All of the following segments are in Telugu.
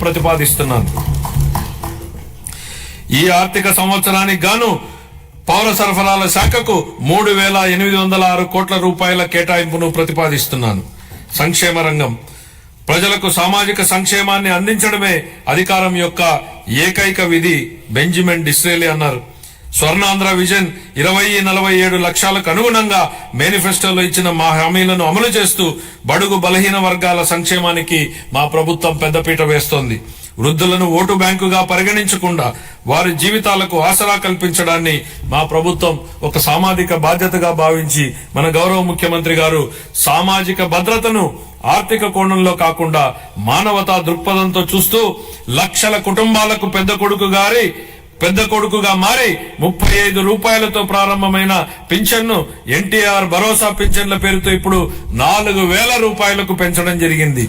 ప్రతిపాదిస్తున్నాను. ఈ ఆర్థిక సంవత్సరానికి గాను పౌర సరఫరాల శాఖకు 3,806 కోట్ల రూపాయల కేటాయింపును ప్రతిపాదిస్తున్నాను. సంక్షేమ రంగం ప్రజలకు సామాజిక సంక్షేమాన్ని అందించడమే అధికారం యొక్క ఏకైక విధి బెంజమిన్ డిస్రేలి అన్నారు. స్వర్ణాంధ్ర విజన్ 2047 లక్ష్యాలకు అనుగుణంగా మేనిఫెస్టోలో ఇచ్చిన మా హామీలను అమలు చేస్తూ బడుగు బలహీన వర్గాల సంక్షేమానికి మా ప్రభుత్వం పెద్దపీట వేస్తోంది. వృద్ధులను ఓటు బ్యాంకుగా పరిగణించకుండా వారి జీవితాలకు ఆసరా కల్పించడాన్ని మా ప్రభుత్వం ఒక సామాజిక బాధ్యతగా భావించి మన గౌరవ ముఖ్యమంత్రి గారు సామాజిక భద్రతను ఆర్థిక కోణంలో కాకుండా మానవతా దృక్పథంతో చూస్తూ లక్షల కుటుంబాలకు పెద్ద కొడుకుగా మారి 35 రూపాయలతో ప్రారంభమైన పింఛన్ను ఎన్టీఆర్ భరోసా పింఛన్ల పేరుతో ఇప్పుడు 4,000 రూపాయలకు పెంచడం జరిగింది.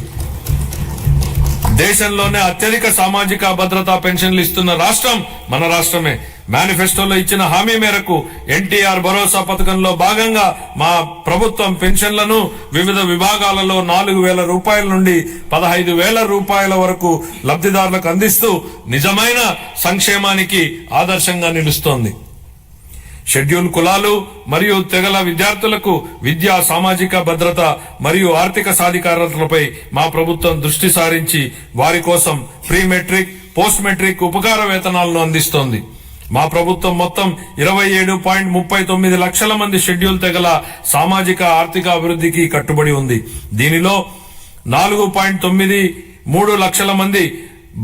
దేశంలోనే అత్యధిక సామాజిక భద్రతా పెన్షన్లు ఇస్తున్న రాష్ట్రం మన రాష్ట్రమే. మేనిఫెస్టోలో ఇచ్చిన హామీ మేరకు ఎన్టీఆర్ భరోసా పథకంలో భాగంగా మా ప్రభుత్వం పెన్షన్లను వివిధ విభాగాలలో 4,000 రూపాయల నుండి 15,000 రూపాయల వరకు లబ్ధిదారులకు అందిస్తూ నిజమైన సంక్షేమానికి ఆదర్శంగా నిలుస్తోంది. షెడ్యూల్ కులాలు మరియు తెగల విద్యార్థులకు విద్యా సామాజిక భద్రత మరియు ఆర్థిక సాధికారతలపై మా ప్రభుత్వం దృష్టి సారించి వారి కోసం ప్రీ మెట్రిక్ పోస్ట్ మెట్రిక్ ఉపకార వేతనాలను అందిస్తోంది. మా ప్రభుత్వం మొత్తం 27.39 లక్షల మంది షెడ్యూల్ తెగల సామాజిక ఆర్థిక అభివృద్ధికి కట్టుబడి ఉంది. దీనిలో 4.93 లక్షల మంది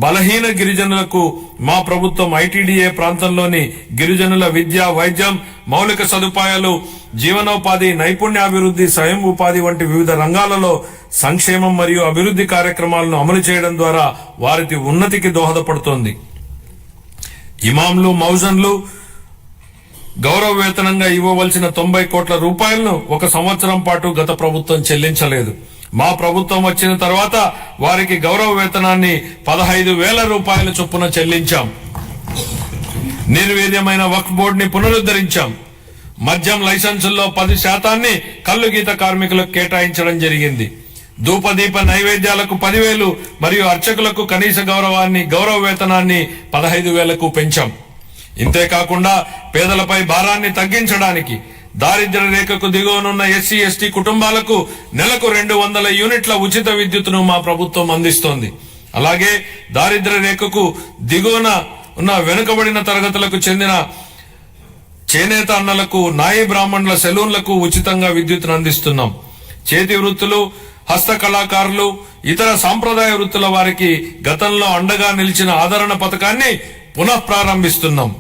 బలహీన గిరిజనులకు మా ప్రభుత్వం ఐటీడీఏ ప్రాంతంలోని గిరిజనుల విద్య, వైద్యం, మౌలిక సదుపాయాలు, జీవనోపాధి, నైపుణ్యాభివృద్ధి, స్వయం ఉపాధి వంటి వివిధ రంగాలలో సంక్షేమం మరియు అభివృద్ధి కార్యక్రమాలను అమలు చేయడం ద్వారా వారి ఉన్నతికి దోహదపడుతోంది. ఇమాంలు, మౌజన్లు గౌరవ వేతనంగా ఇవ్వవలసిన 90 కోట్ల రూపాయలను 1 సంవత్సరం పాటు గత ప్రభుత్వం చెల్లించలేదు. మా ప్రభుత్వం వచ్చిన తర్వాత వారికి గౌరవ వేతనాన్ని 15,000 రూపాయల చొప్పున చెల్లించాం. నిర్వీర్యమైన వక్ఫ్ బోర్డుని పునరుద్ధరించాం. మద్యం లైసెన్సుల్లో 10% కల్లు గీత కార్మికులకు కేటాయించడం జరిగింది. ధూపదీప నైవేద్యాలకు 10,000 మరియు అర్చకులకు కనీస గౌరవ వేతనాన్ని 15,000కు పెంచాం. ఇంతేకాకుండా పేదలపై భారాన్ని తగ్గించడానికి దారిద్ర్య రేఖకు దిగువనున్న ఎస్సీ ఎస్టీ కుటుంబాలకు నెలకు 200 యూనిట్ల ఉచిత విద్యుత్తును మా ప్రభుత్వం అందిస్తోంది. అలాగే దారిద్ర్య రేఖకు దిగువన ఉన్న వెనుకబడిన తరగతులకు చెందిన చేనేత అన్నలకు, నాయి బ్రాహ్మణుల సెలూన్లకు ఉచితంగా విద్యుత్తును అందిస్తున్నాం. చేతి వృత్తులు, హస్త కళాకారులు, ఇతర సాంప్రదాయ వృత్తుల వారికి గతంలో అండగా నిలిచిన ఆదరణ పథకాన్ని పునః ప్రారంభిస్తున్నాం.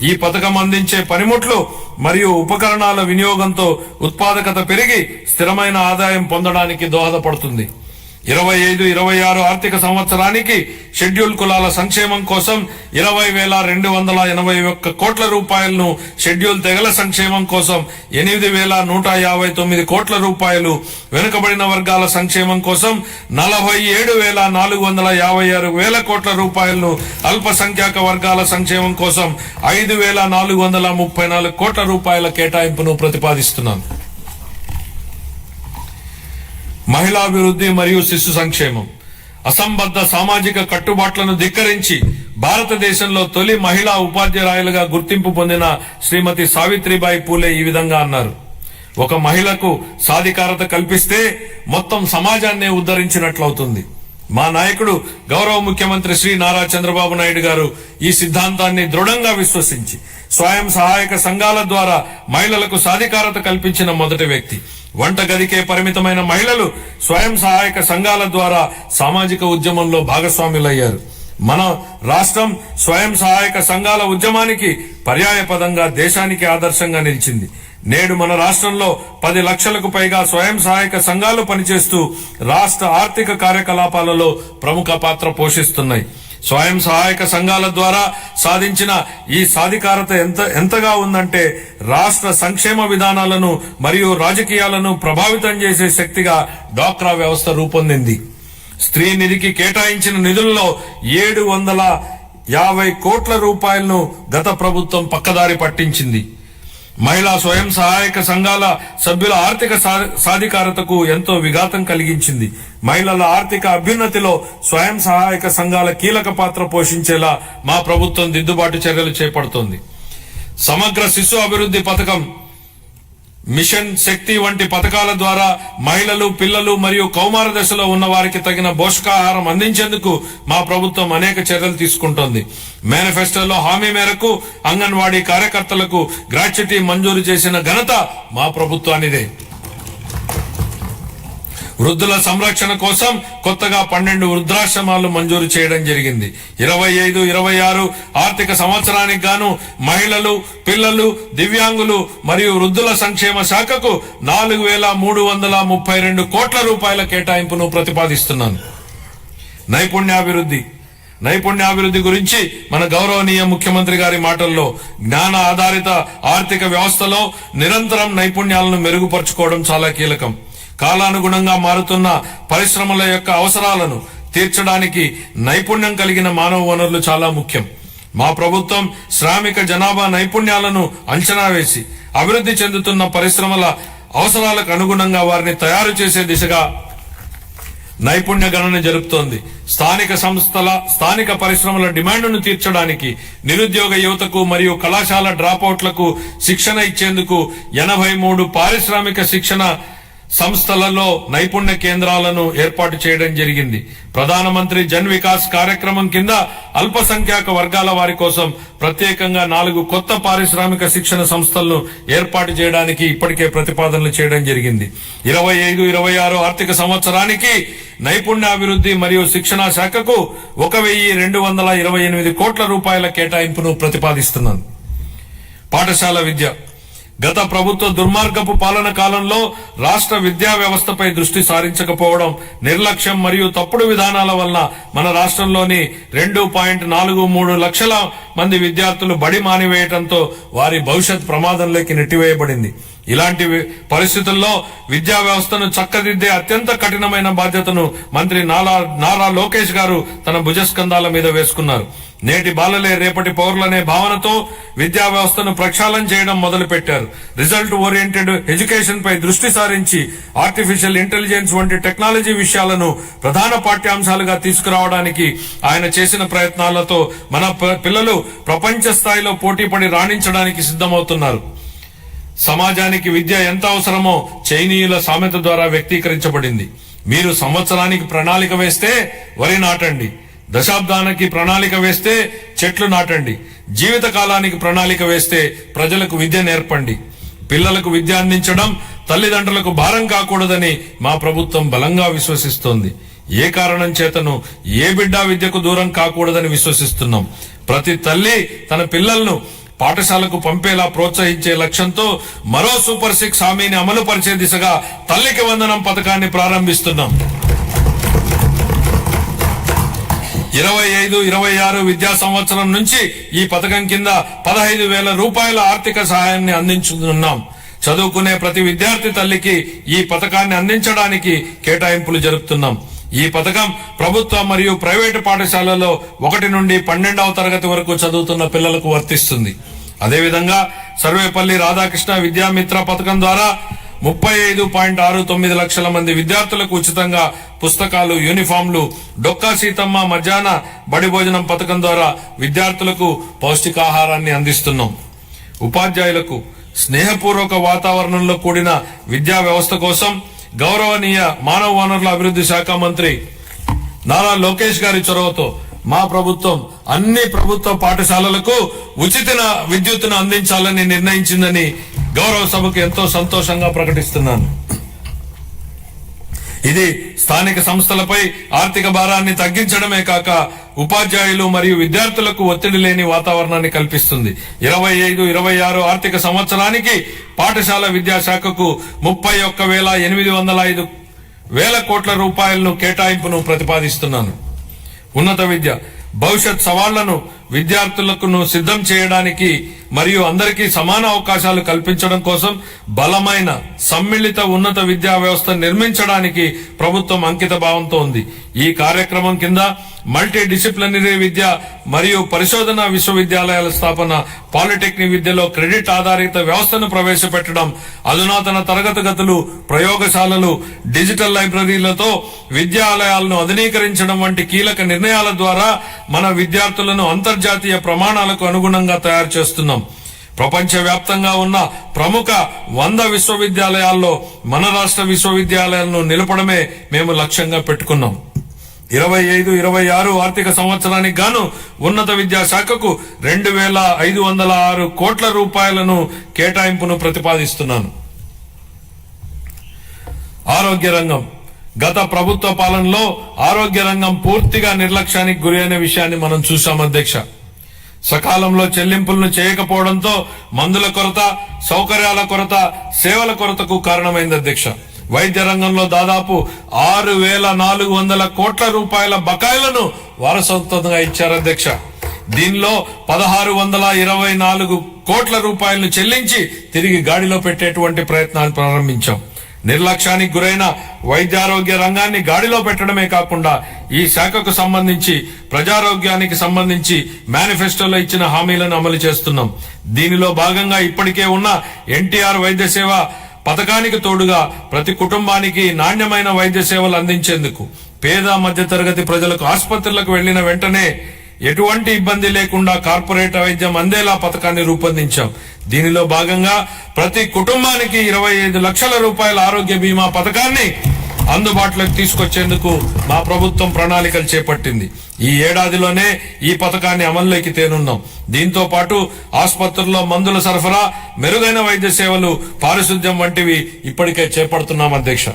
ఈ పథకం అందించే పనిముట్లు మరియు ఉపకరణాల వినియోగంతో ఉత్పాదకత పెరిగి స్థిరమైన ఆదాయం పొందడానికి దోహదపడుతుంది. 25-26 ఆర్థిక సంవత్సరానికి షెడ్యూల్ కులాల సంక్షేమం కోసం 20,281 కోట్ల రూపాయలను, షెడ్యూల్ తెగల సంక్షేమం కోసం 8,159 కోట్ల రూపాయలు, వెనుకబడిన వర్గాల సంక్షేమం కోసం 47,456 కోట్ల రూపాయలను, అల్పసంఖ్యాక వర్గాల సంక్షేమం కోసం 5,434 కోట్ల రూపాయల కేటాయింపును ప్రతిపాదిస్తున్నాను. మహిళాభివృద్ధి మరియు శిశు సంక్షేమం అసంబద్ధ సామాజిక కట్టుబాట్లను ధిక్కరించి భారతదేశంలో తొలి మహిళా ఉపాధ్యాయులుగా గుర్తింపు పొందిన శ్రీమతి సావిత్రిబాయి పూలే ఈ విధంగా అన్నారు: ఒక మహిళకు సాధికారత కల్పిస్తే మొత్తం సమాజాన్నే ఉద్ధరించినట్లవుతుంది. మా నాయకుడు గౌరవ ముఖ్యమంత్రి శ్రీ నారా చంద్రబాబు నాయుడు గారు ఈ సిద్ధాంతాన్ని దృఢంగా విశ్వసించి స్వయం సహాయక సంఘాల ద్వారా మహిళలకు సాధికారత కల్పించిన మొదటి వ్యక్తి. వంటగదికే పరిమితమైన మహిళలు స్వయం సహాయక సంఘాల ద్వారా సామాజిక ఉద్యమంలో భాగస్వాములయ్యారు. మన రాష్ట్రం స్వయం సహాయక సంఘాల ఉద్యమానికి పర్యాయపదంగా దేశానికి ఆదర్శంగా నిలిచింది. నేడు మన రాష్ట్రంలో 10 లక్షలకు పైగా స్వయం సహాయక సంఘాలు పనిచేస్తూ రాష్ట్ర ఆర్థిక కార్యకలాపాలలో ప్రముఖ పాత్ర పోషిస్తున్నాయి. స్వయం సహాయక సంఘాల ద్వారా సాధించిన ఈ సాధికారత ఎంతగా ఉందంటే రాష్ట్ర సంక్షేమ విధానాలను మరియు రాజకీయాలను ప్రభావితం చేసే శక్తిగా డ్వాక్రా వ్యవస్థ రూపొందింది. స్త్రీ నిధికి కేటాయించిన నిధుల్లో 750 కోట్ల రూపాయలను గత ప్రభుత్వం పక్కదారి పట్టించింది. మహిళా స్వయం సహాయక సంఘాల సభ్యుల ఆర్థిక సాధికారతకు ఎంతో విఘాతం కలిగించింది. మహిళల ఆర్థిక అభ్యున్నతిలో స్వయం సహాయక సంఘాల కీలక పాత్ర పోషించేలా మా ప్రభుత్వం దిద్దుబాటు చర్యలు చేపడుతోంది. సమగ్ర శిశు అభివృద్ధి పథకం, మిషన్ శక్తి వంటి పథకాల ద్వారా మహిళలు, పిల్లలు మరియు కౌమార దశలో ఉన్న వారికి తగిన పోషకాహారం అందించేందుకు మా ప్రభుత్వం అనేక చర్యలు తీసుకుంటోంది. మేనిఫెస్టోలో హామీ మేరకు అంగన్వాడీ కార్యకర్తలకు గ్రాట్యుటీ మంజూరు చేసిన ఘనత మా ప్రభుత్వానిదే. వృద్ధుల సంరక్షణ కోసం కొత్తగా 12 వృద్ధాశ్రమాలు మంజూరు చేయడం జరిగింది. 25-26 ఆర్థిక సంవత్సరానికి గాను మహిళలు, పిల్లలు, దివ్యాంగులు మరియు వృద్ధుల సంక్షేమ శాఖకు 4,332 కోట్ల రూపాయల కేటాయింపును ప్రతిపాదిస్తున్నాను. నైపుణ్యాభివృద్ధి గురించి మన గౌరవనీయ ముఖ్యమంత్రి గారి మాటల్లో, జ్ఞాన ఆధారిత ఆర్థిక వ్యవస్థలో నిరంతరం నైపుణ్యాలను మెరుగుపరుచుకోవడం చాలా కీలకం. కాలానుగుణంగా మారుతున్న పరిశ్రమల యొక్క అవసరాలను తీర్చడానికి నైపుణ్యం కలిగిన మానవ వనరులు చాలా ముఖ్యం. మా ప్రభుత్వం శ్రామిక జనాభా నైపుణ్యాలను అంచనా వేసి అభివృద్ధి చెందుతున్న పరిశ్రమల అవసరాలకు అనుగుణంగా వారిని తయారు చేసే దిశగా నైపుణ్య గణన జరుపుతోంది. స్థానిక పరిశ్రమల డిమాండ్ను తీర్చడానికి నిరుద్యోగ యువతకు మరియు కళాశాల డ్రాపౌట్లకు శిక్షణ ఇచ్చేందుకు 83 పారిశ్రామిక శిక్షణ సంస్థలలో నైపుణ్య కేంద్రాలను ఏర్పాటు చేయడం జరిగింది. ప్రధానమంత్రి జన్ వికాస్ కార్యక్రమం కింద అల్పసంఖ్యాక వర్గాల వారి కోసం ప్రత్యేకంగా 4 కొత్త పారిశ్రామిక శిక్షణ సంస్థలను ఏర్పాటు చేయడానికి ఇప్పటికే ప్రతిపాదనలు చేయడం జరిగింది. 25-26 ఆర్థిక సంవత్సరానికి నైపుణ్యాభివృద్ధి మరియు శిక్షణ శాఖకు 1,228 కోట్ల రూపాయల కేటాయింపును ప్రతిపాదిస్తున్నాను. పాఠశాల విద్య. గత ప్రభుత్వ దుర్మార్గపు పాలన కాలంలో రాష్ట్ర విద్యా వ్యవస్థపై దృష్టి సారించకపోవడం, నిర్లక్ష్యం మరియు తప్పుడు విధానాల వల్ల మన రాష్ట్రంలోని 2.43 లక్షల మంది విద్యార్థులు బడి మానివేయడంతో వారి భవిష్యత్ ప్రమాదంలోకి నెట్టివేయబడింది. ఇలాంటి పరిస్థితుల్లో విద్యా వ్యవస్థను చక్కదిద్దే అత్యంత కఠినమైన బాధ్యతను మంత్రి నారా లోకేష్ గారు తన భుజస్కంధాల మీద వేసుకున్నారు. నేటి బాలలే రేపటి పౌరులనే భావనతో విద్యా వ్యవస్థను ప్రక్షాళన చేయడం మొదలుపెట్టారు. రిజల్ట్ ఓరియంటెడ్ ఎడ్యుకేషన్ పై దృష్టి సారించి ఆర్టిఫిషియల్ ఇంటెలిజెన్స్ వంటి టెక్నాలజీ విషయాలను ప్రధాన పాఠ్యాంశాలుగా తీసుకురావడానికి ఆయన చేసిన ప్రయత్నాలతో మన పిల్లలు ప్రపంచ స్థాయిలో పోటీపడి రాణించడానికి సిద్ధమవుతున్నారు. సమాజానికి విద్య ఎంత అవసరమో చైనీయుల సామెత ద్వారా వ్యక్తీకరించబడింది. మీరు సంవత్సరానికి ప్రణాళిక వేస్తే వరి నాటండి, దశాబ్దానికి ప్రణాళిక వేస్తే చెట్లు నాటండి, జీవిత కాలానికి ప్రణాళిక వేస్తే ప్రజలకు విద్య నేర్పండి. పిల్లలకు విద్య అందించడం తల్లిదండ్రులకు భారం కాకూడదని మా ప్రభుత్వం బలంగా విశ్వసిస్తోంది. ఏ కారణం చేతను ఏ బిడ్డ విద్యకు దూరం కాకూడదని విశ్వసిస్తున్నాం. ప్రతి తల్లి తన పిల్లలను పాఠశాలకు పంపేలా ప్రోత్సహించే లక్ష్యంతో మరో సూపర్ 6 హామీని అమలు పరిచే దిశగా తల్లికి వందనం పథకాన్ని ప్రారంభిస్తున్నాం. 25-26 విద్యా సంవత్సరం నుంచి ఈ పథకం కింద 15,000 రూపాయల ఆర్థిక సహాయాన్ని అందించుతున్నాం. చదువుకునే ప్రతి విద్యార్థి తల్లికి ఈ పథకాన్ని అందించడానికి కేటాయింపులు జరుపుతున్నాం. ఈ పథకం ప్రభుత్వ మరియు ప్రైవేటు పాఠశాలలో 1 నుండి 12వ తరగతి వరకు చదువుతున్న పిల్లలకు వర్తిస్తుంది. అదేవిధంగా సర్వేపల్లి రాధాకృష్ణ విద్యామిత్ర పథకం ద్వారా 35.69 లక్షల మంది విద్యార్థులకు ఉచితంగా పుస్తకాలు, యూనిఫామ్లు, డొక్కా సీతమ్మ మధ్యాహ్న బడి భోజనం పథకం ద్వారా విద్యార్థులకు పౌష్టికాహారాన్ని అందిస్తున్నాం. ఉపాధ్యాయులకు స్నేహపూర్వక వాతావరణంలో కూడిన విద్యా వ్యవస్థ కోసం గౌరవనీయ మానవ వనరుల అభివృద్ధి శాఖ మంత్రి నారా లోకేష్ గారి చొరవతో మా ప్రభుత్వం అన్ని ప్రభుత్వ పాఠశాలలకు ఉచిత విద్యుత్తును అందించాలని నిర్ణయించిందని గౌరవ సభకు ఎంతో సంతోషంగా ప్రకటిస్తున్నాను. ఇది స్థానిక సంస్థలపై ఆర్థిక భారాన్ని తగ్గించడమే కాక ఉపాధ్యాయులు మరియు విద్యార్థులకు ఒత్తిడి లేని వాతావరణాన్ని కల్పిస్తుంది. 25-26 ఆర్థిక సంవత్సరానికి పాఠశాల విద్యాశాఖకు 31,805 కోట్ల రూపాయలను కేటాయింపును ప్రతిపాదిస్తున్నాను. ఉన్నత విద్య భవిష్యత్ సవాళ్లను విద్యార్థులకు సిద్ధం చేయడానికి మరియు అందరికీ సమాన అవకాశాలు కల్పించడం కోసం బలమైన సమ్మిళిత ఉన్నత విద్యా వ్యవస్థ నిర్మించడానికి ప్రభుత్వం అంకిత భావంతో ఉంది. ఈ కార్యక్రమం కింద మల్టీ డిసిప్లినరీ విద్య మరియు పరిశోధన విశ్వవిద్యాలయాల స్థాపన, పాలిటెక్నిక్ విద్యలో క్రెడిట్ ఆధారిత వ్యవస్థను ప్రవేశపెట్టడం, అధునాతన తరగతి గదులు, ప్రయోగశాలలు, డిజిటల్ లైబ్రరీలతో విద్యాలయాలను ఆధునీకరించడం వంటి కీలక నిర్ణయాల ద్వారా మన విద్యార్థులను అంతర్జాతీయ ప్రమాణాలకు అనుగుణంగా తయారు చేస్తున్నాం. ప్రపంచవ్యాప్తంగా ఉన్న ప్రముఖ 100 విశ్వవిద్యాలయాల్లో మన రాష్ట్ర విశ్వవిద్యాలయాలను నిలపడమే మేము లక్ష్యంగా పెట్టుకున్నాం. 25-26 ఆర్థిక సంవత్సరానికి గాను ఉన్నత విద్యాశాఖకు 2,506 కోట్ల రూపాయలను కేటాయింపును ప్రతిపాదిస్తున్నాను. ఆరోగ్య రంగం. గత ప్రభుత్వ పాలనలో ఆరోగ్య రంగం పూర్తిగా నిర్లక్ష్యానికి గురి అయిన విషయాన్ని మనం చూశాం అధ్యక్ష. సకాలంలో చెల్లింపులను చేయకపోవడంతో మందుల కొరత, సౌకర్యాల కొరత, సేవల కొరతకు కారణమైంది అధ్యక్ష. వైద్య రంగంలో దాదాపు 6,400 కోట్ల రూపాయల బకాయిలను వారసత్వంగా ఇచ్చారు అధ్యక్ష. దీనిలో 1,624 కోట్ల రూపాయలను చెల్లించి తిరిగి గాడిలో పెట్టేటువంటి ప్రయత్నాలు ప్రారంభించాం. నిర్లక్ష్యానికి గురైన వైద్యారోగ్య రంగాన్ని గాడిలో పెట్టడమే కాకుండా ఈ శాఖకు సంబంధించి ప్రజారోగ్యానికి సంబంధించి మేనిఫెస్టోలో ఇచ్చిన హామీలను అమలు చేస్తున్నాం. దీనిలో భాగంగా ఇప్పటికే ఉన్న ఎన్టీఆర్ వైద్య సేవ పథకానికి తోడుగా ప్రతి కుటుంబానికి నాణ్యమైన వైద్య సేవలు అందించేందుకు పేద మధ్యతరగతి ప్రజలకు ఆసుపత్రులకు వెళ్లిన వెంటనే ఎటువంటి ఇబ్బంది లేకుండా కార్పొరేట్ వైద్యం అందేలా పథకాన్ని రూపొందించాం. దీనిలో భాగంగా ప్రతి కుటుంబానికి 25 లక్షల రూపాయల ఆరోగ్య బీమా పథకాన్ని అందుబాటులోకి తీసుకొచ్చేందుకు మా ప్రభుత్వం ప్రణాళికలు చేపట్టింది. ఈ ఏడాదిలోనే ఈ పథకాన్ని అమల్లోకి తేనున్నాం. దీంతో పాటు ఆసుపత్రుల్లో మందుల సరఫరా, మెరుగైన వైద్య సేవలు, పారిశుద్ధ్యం వంటివి ఇప్పటికే చేపడుతున్నాం అధ్యక్ష.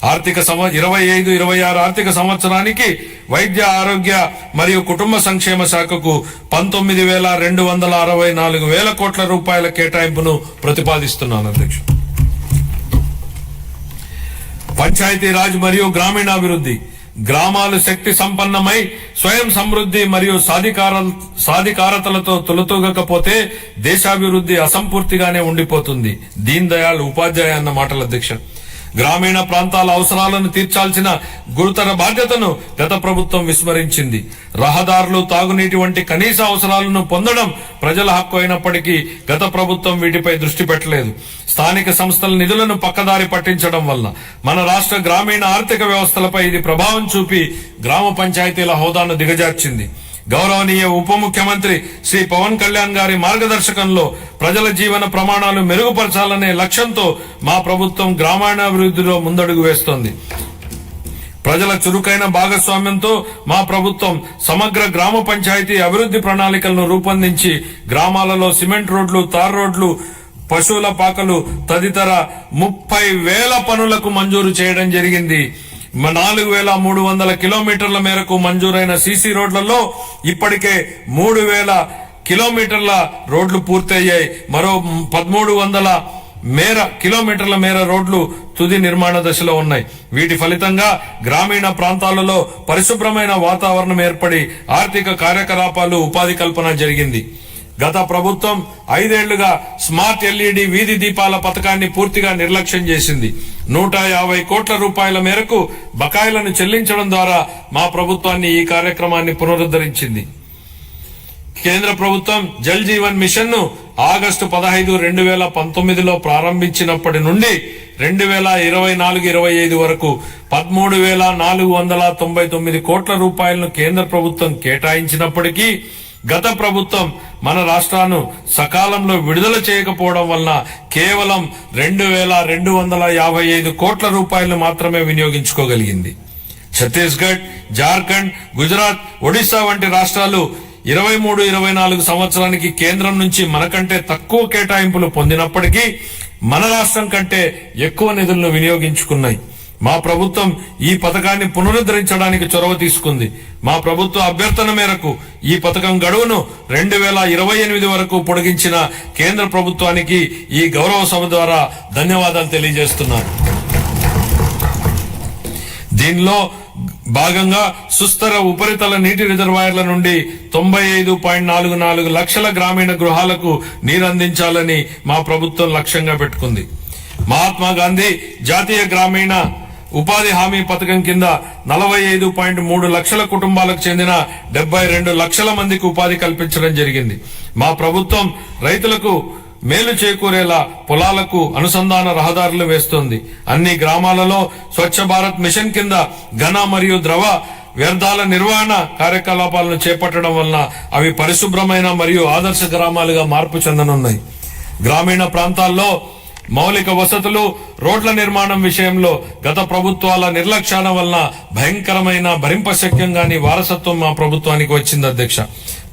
25-26 ఆర్థిక సంవత్సరానికి వైద్య ఆరోగ్య మరియు కుటుంబ సంక్షేమ శాఖకు 19,264 కోట్ల రూపాయల కేటాయింపును ప్రతిపాదిస్తున్నాను అధ్యక్ష. పంచాయతీరాజ్ మరియు గ్రామీణాభివృద్ధి. గ్రామాలు శక్తి సంపన్నమై స్వయం సమృద్ధి మరియు సాధికారతలతో తొలతూగకపోతే దేశాభివృద్ధి అసంపూర్తిగానే ఉండిపోతుంది. దీన్ దయాళ్ ఉపాధ్యాయ అన్న మాటల అధ్యక్ష. గ్రామీణ ప్రాంతాల అవసరాలను తీర్చాల్సిన గురుతర బాధ్యతను గత ప్రభుత్వం విస్మరించింది. రహదారులు, తాగునీటి వంటి కనీస అవసరాలను పొందడం ప్రజల హక్కు అయినప్పటికీ గత ప్రభుత్వం వీటిపై దృష్టి పెట్టలేదు. స్థానిక సంస్థల నిధులను పక్కదారి పట్టించడం వల్ల మన రాష్ట్ర గ్రామీణ ఆర్థిక వ్యవస్థలపై ఇది ప్రభావం చూపి గ్రామ పంచాయతీల హోదాను దిగజార్చింది. గౌరవనీయ ఉప ముఖ్యమంత్రి శ్రీ పవన్ కళ్యాణ్ గారి మార్గదర్శకంలో ప్రజల జీవన ప్రమాణాలు మెరుగుపరచాలనే లక్ష్యంతో మా ప్రభుత్వం గ్రామీణాభివృద్ధిలో ముందడుగు వేస్తోంది. ప్రజల చురుకైన భాగస్వామ్యంతో మా ప్రభుత్వం సమగ్ర గ్రామ పంచాయతీ అభివృద్ధి ప్రణాళికలను రూపొందించి గ్రామాలలో సిమెంట్ రోడ్లు, తార్ రోడ్లు, పశువుల పాకలు తదితర 30,000 పనులకు మంజూరు చేయడం జరిగింది. 4,300 కిలోమీటర్ల మేరకు మంజూరైన సీసీ రోడ్లలో ఇప్పటికే 3,000 కిలోమీటర్ల రోడ్లు పూర్తయ్యాయి. మరో 1,300 కిలోమీటర్ల మేర రోడ్లు తుది నిర్మాణ దశలో ఉన్నాయి. వీటి ఫలితంగా గ్రామీణ ప్రాంతాలలో పరిశుభ్రమైన వాతావరణం ఏర్పడి ఆర్థిక కార్యకలాపాలు, ఉపాధి కల్పన జరిగింది. గత ప్రభుత్వం 5 ఏళ్లుగా స్మార్ట్ ఎల్ఈడి వీధి దీపాల పథకాన్ని పూర్తిగా నిర్లక్ష్యం చేసింది. 150 కోట్ల రూపాయల మేరకు బకాయిలను చెల్లించడం ద్వారా మా ప్రభుత్వాన్ని ఈ కార్యక్రమాన్ని పునరుద్ధరించింది. కేంద్ర ప్రభుత్వం జల్ జీవన్ మిషన్ ను ఆగస్టు 15, 2019లో ప్రారంభించినప్పటి నుండి 2024-25 వరకు 13,499 కోట్ల రూపాయలను కేంద్ర ప్రభుత్వం కేటాయించినప్పటికీ గత ప్రభుత్వం మన రాష్ట్రాన్ని సకాలంలో విడుదల చేయకపోవడం వలన కేవలం 2,255 కోట్ల రూపాయలను మాత్రమే వినియోగించుకోగలిగింది. ఛత్తీస్గఢ్, జార్ఖండ్, గుజరాత్, ఒడిశా వంటి రాష్ట్రాలు 23-24 సంవత్సరానికి కేంద్రం నుంచి మనకంటే తక్కువ కేటాయింపులు పొందినప్పటికీ మన రాష్ట్రం కంటే ఎక్కువ నిధులను వినియోగించుకున్నాయి. మా ప్రభుత్వం ఈ పథకాన్ని పునరుద్ధరించడానికి చొరవ తీసుకుంది. మా ప్రభుత్వ అభ్యర్థన మేరకు ఈ పథకం గడువును 2028 వరకు పొడిగించిన కేంద్ర ప్రభుత్వానికి ఈ గౌరవ సభ ద్వారా ధన్యవాదాలు తెలియజేస్తున్నాను. దీనిలో భాగంగా సుస్థిర ఉపరితల నీటి రిజర్వాయర్ల నుండి 95.44 లక్షల గ్రామీణ గృహాలకు నీరందించాలని మా ప్రభుత్వం లక్ష్యంగా పెట్టుకుంది. మహాత్మా గాంధీ జాతీయ గ్రామీణ ఉపాధి హామీ పథకం కింద 45.3 లక్షల కుటుంబాలకు చెందిన 72 లక్షల మందికి ఉపాధి కల్పించడం జరిగింది. మా ప్రభుత్వం రైతులకు మేలు చేకూరేలా పొలాలకు అనుసంధాన రహదారులు వేస్తోంది. అన్ని గ్రామాలలో స్వచ్ఛ భారత్ మిషన్ కింద ఘన మరియు ద్రవ వ్యర్థాల నిర్వహణ కార్యకలాపాలను చేపట్టడం వలన అవి పరిశుభ్రమైన మరియు ఆదర్శ గ్రామాలుగా మార్పు చెందనున్నాయి. గ్రామీణ ప్రాంతాల్లో మౌలిక వసతులు, రోడ్ల నిర్మాణం విషయంలో గత ప్రభుత్వాల నిర్లక్ష్యాల వలన భయంకరమైన భరింపశక్యం గాని వారసత్వం మా ప్రభుత్వానికి వచ్చింది అధ్యక్ష.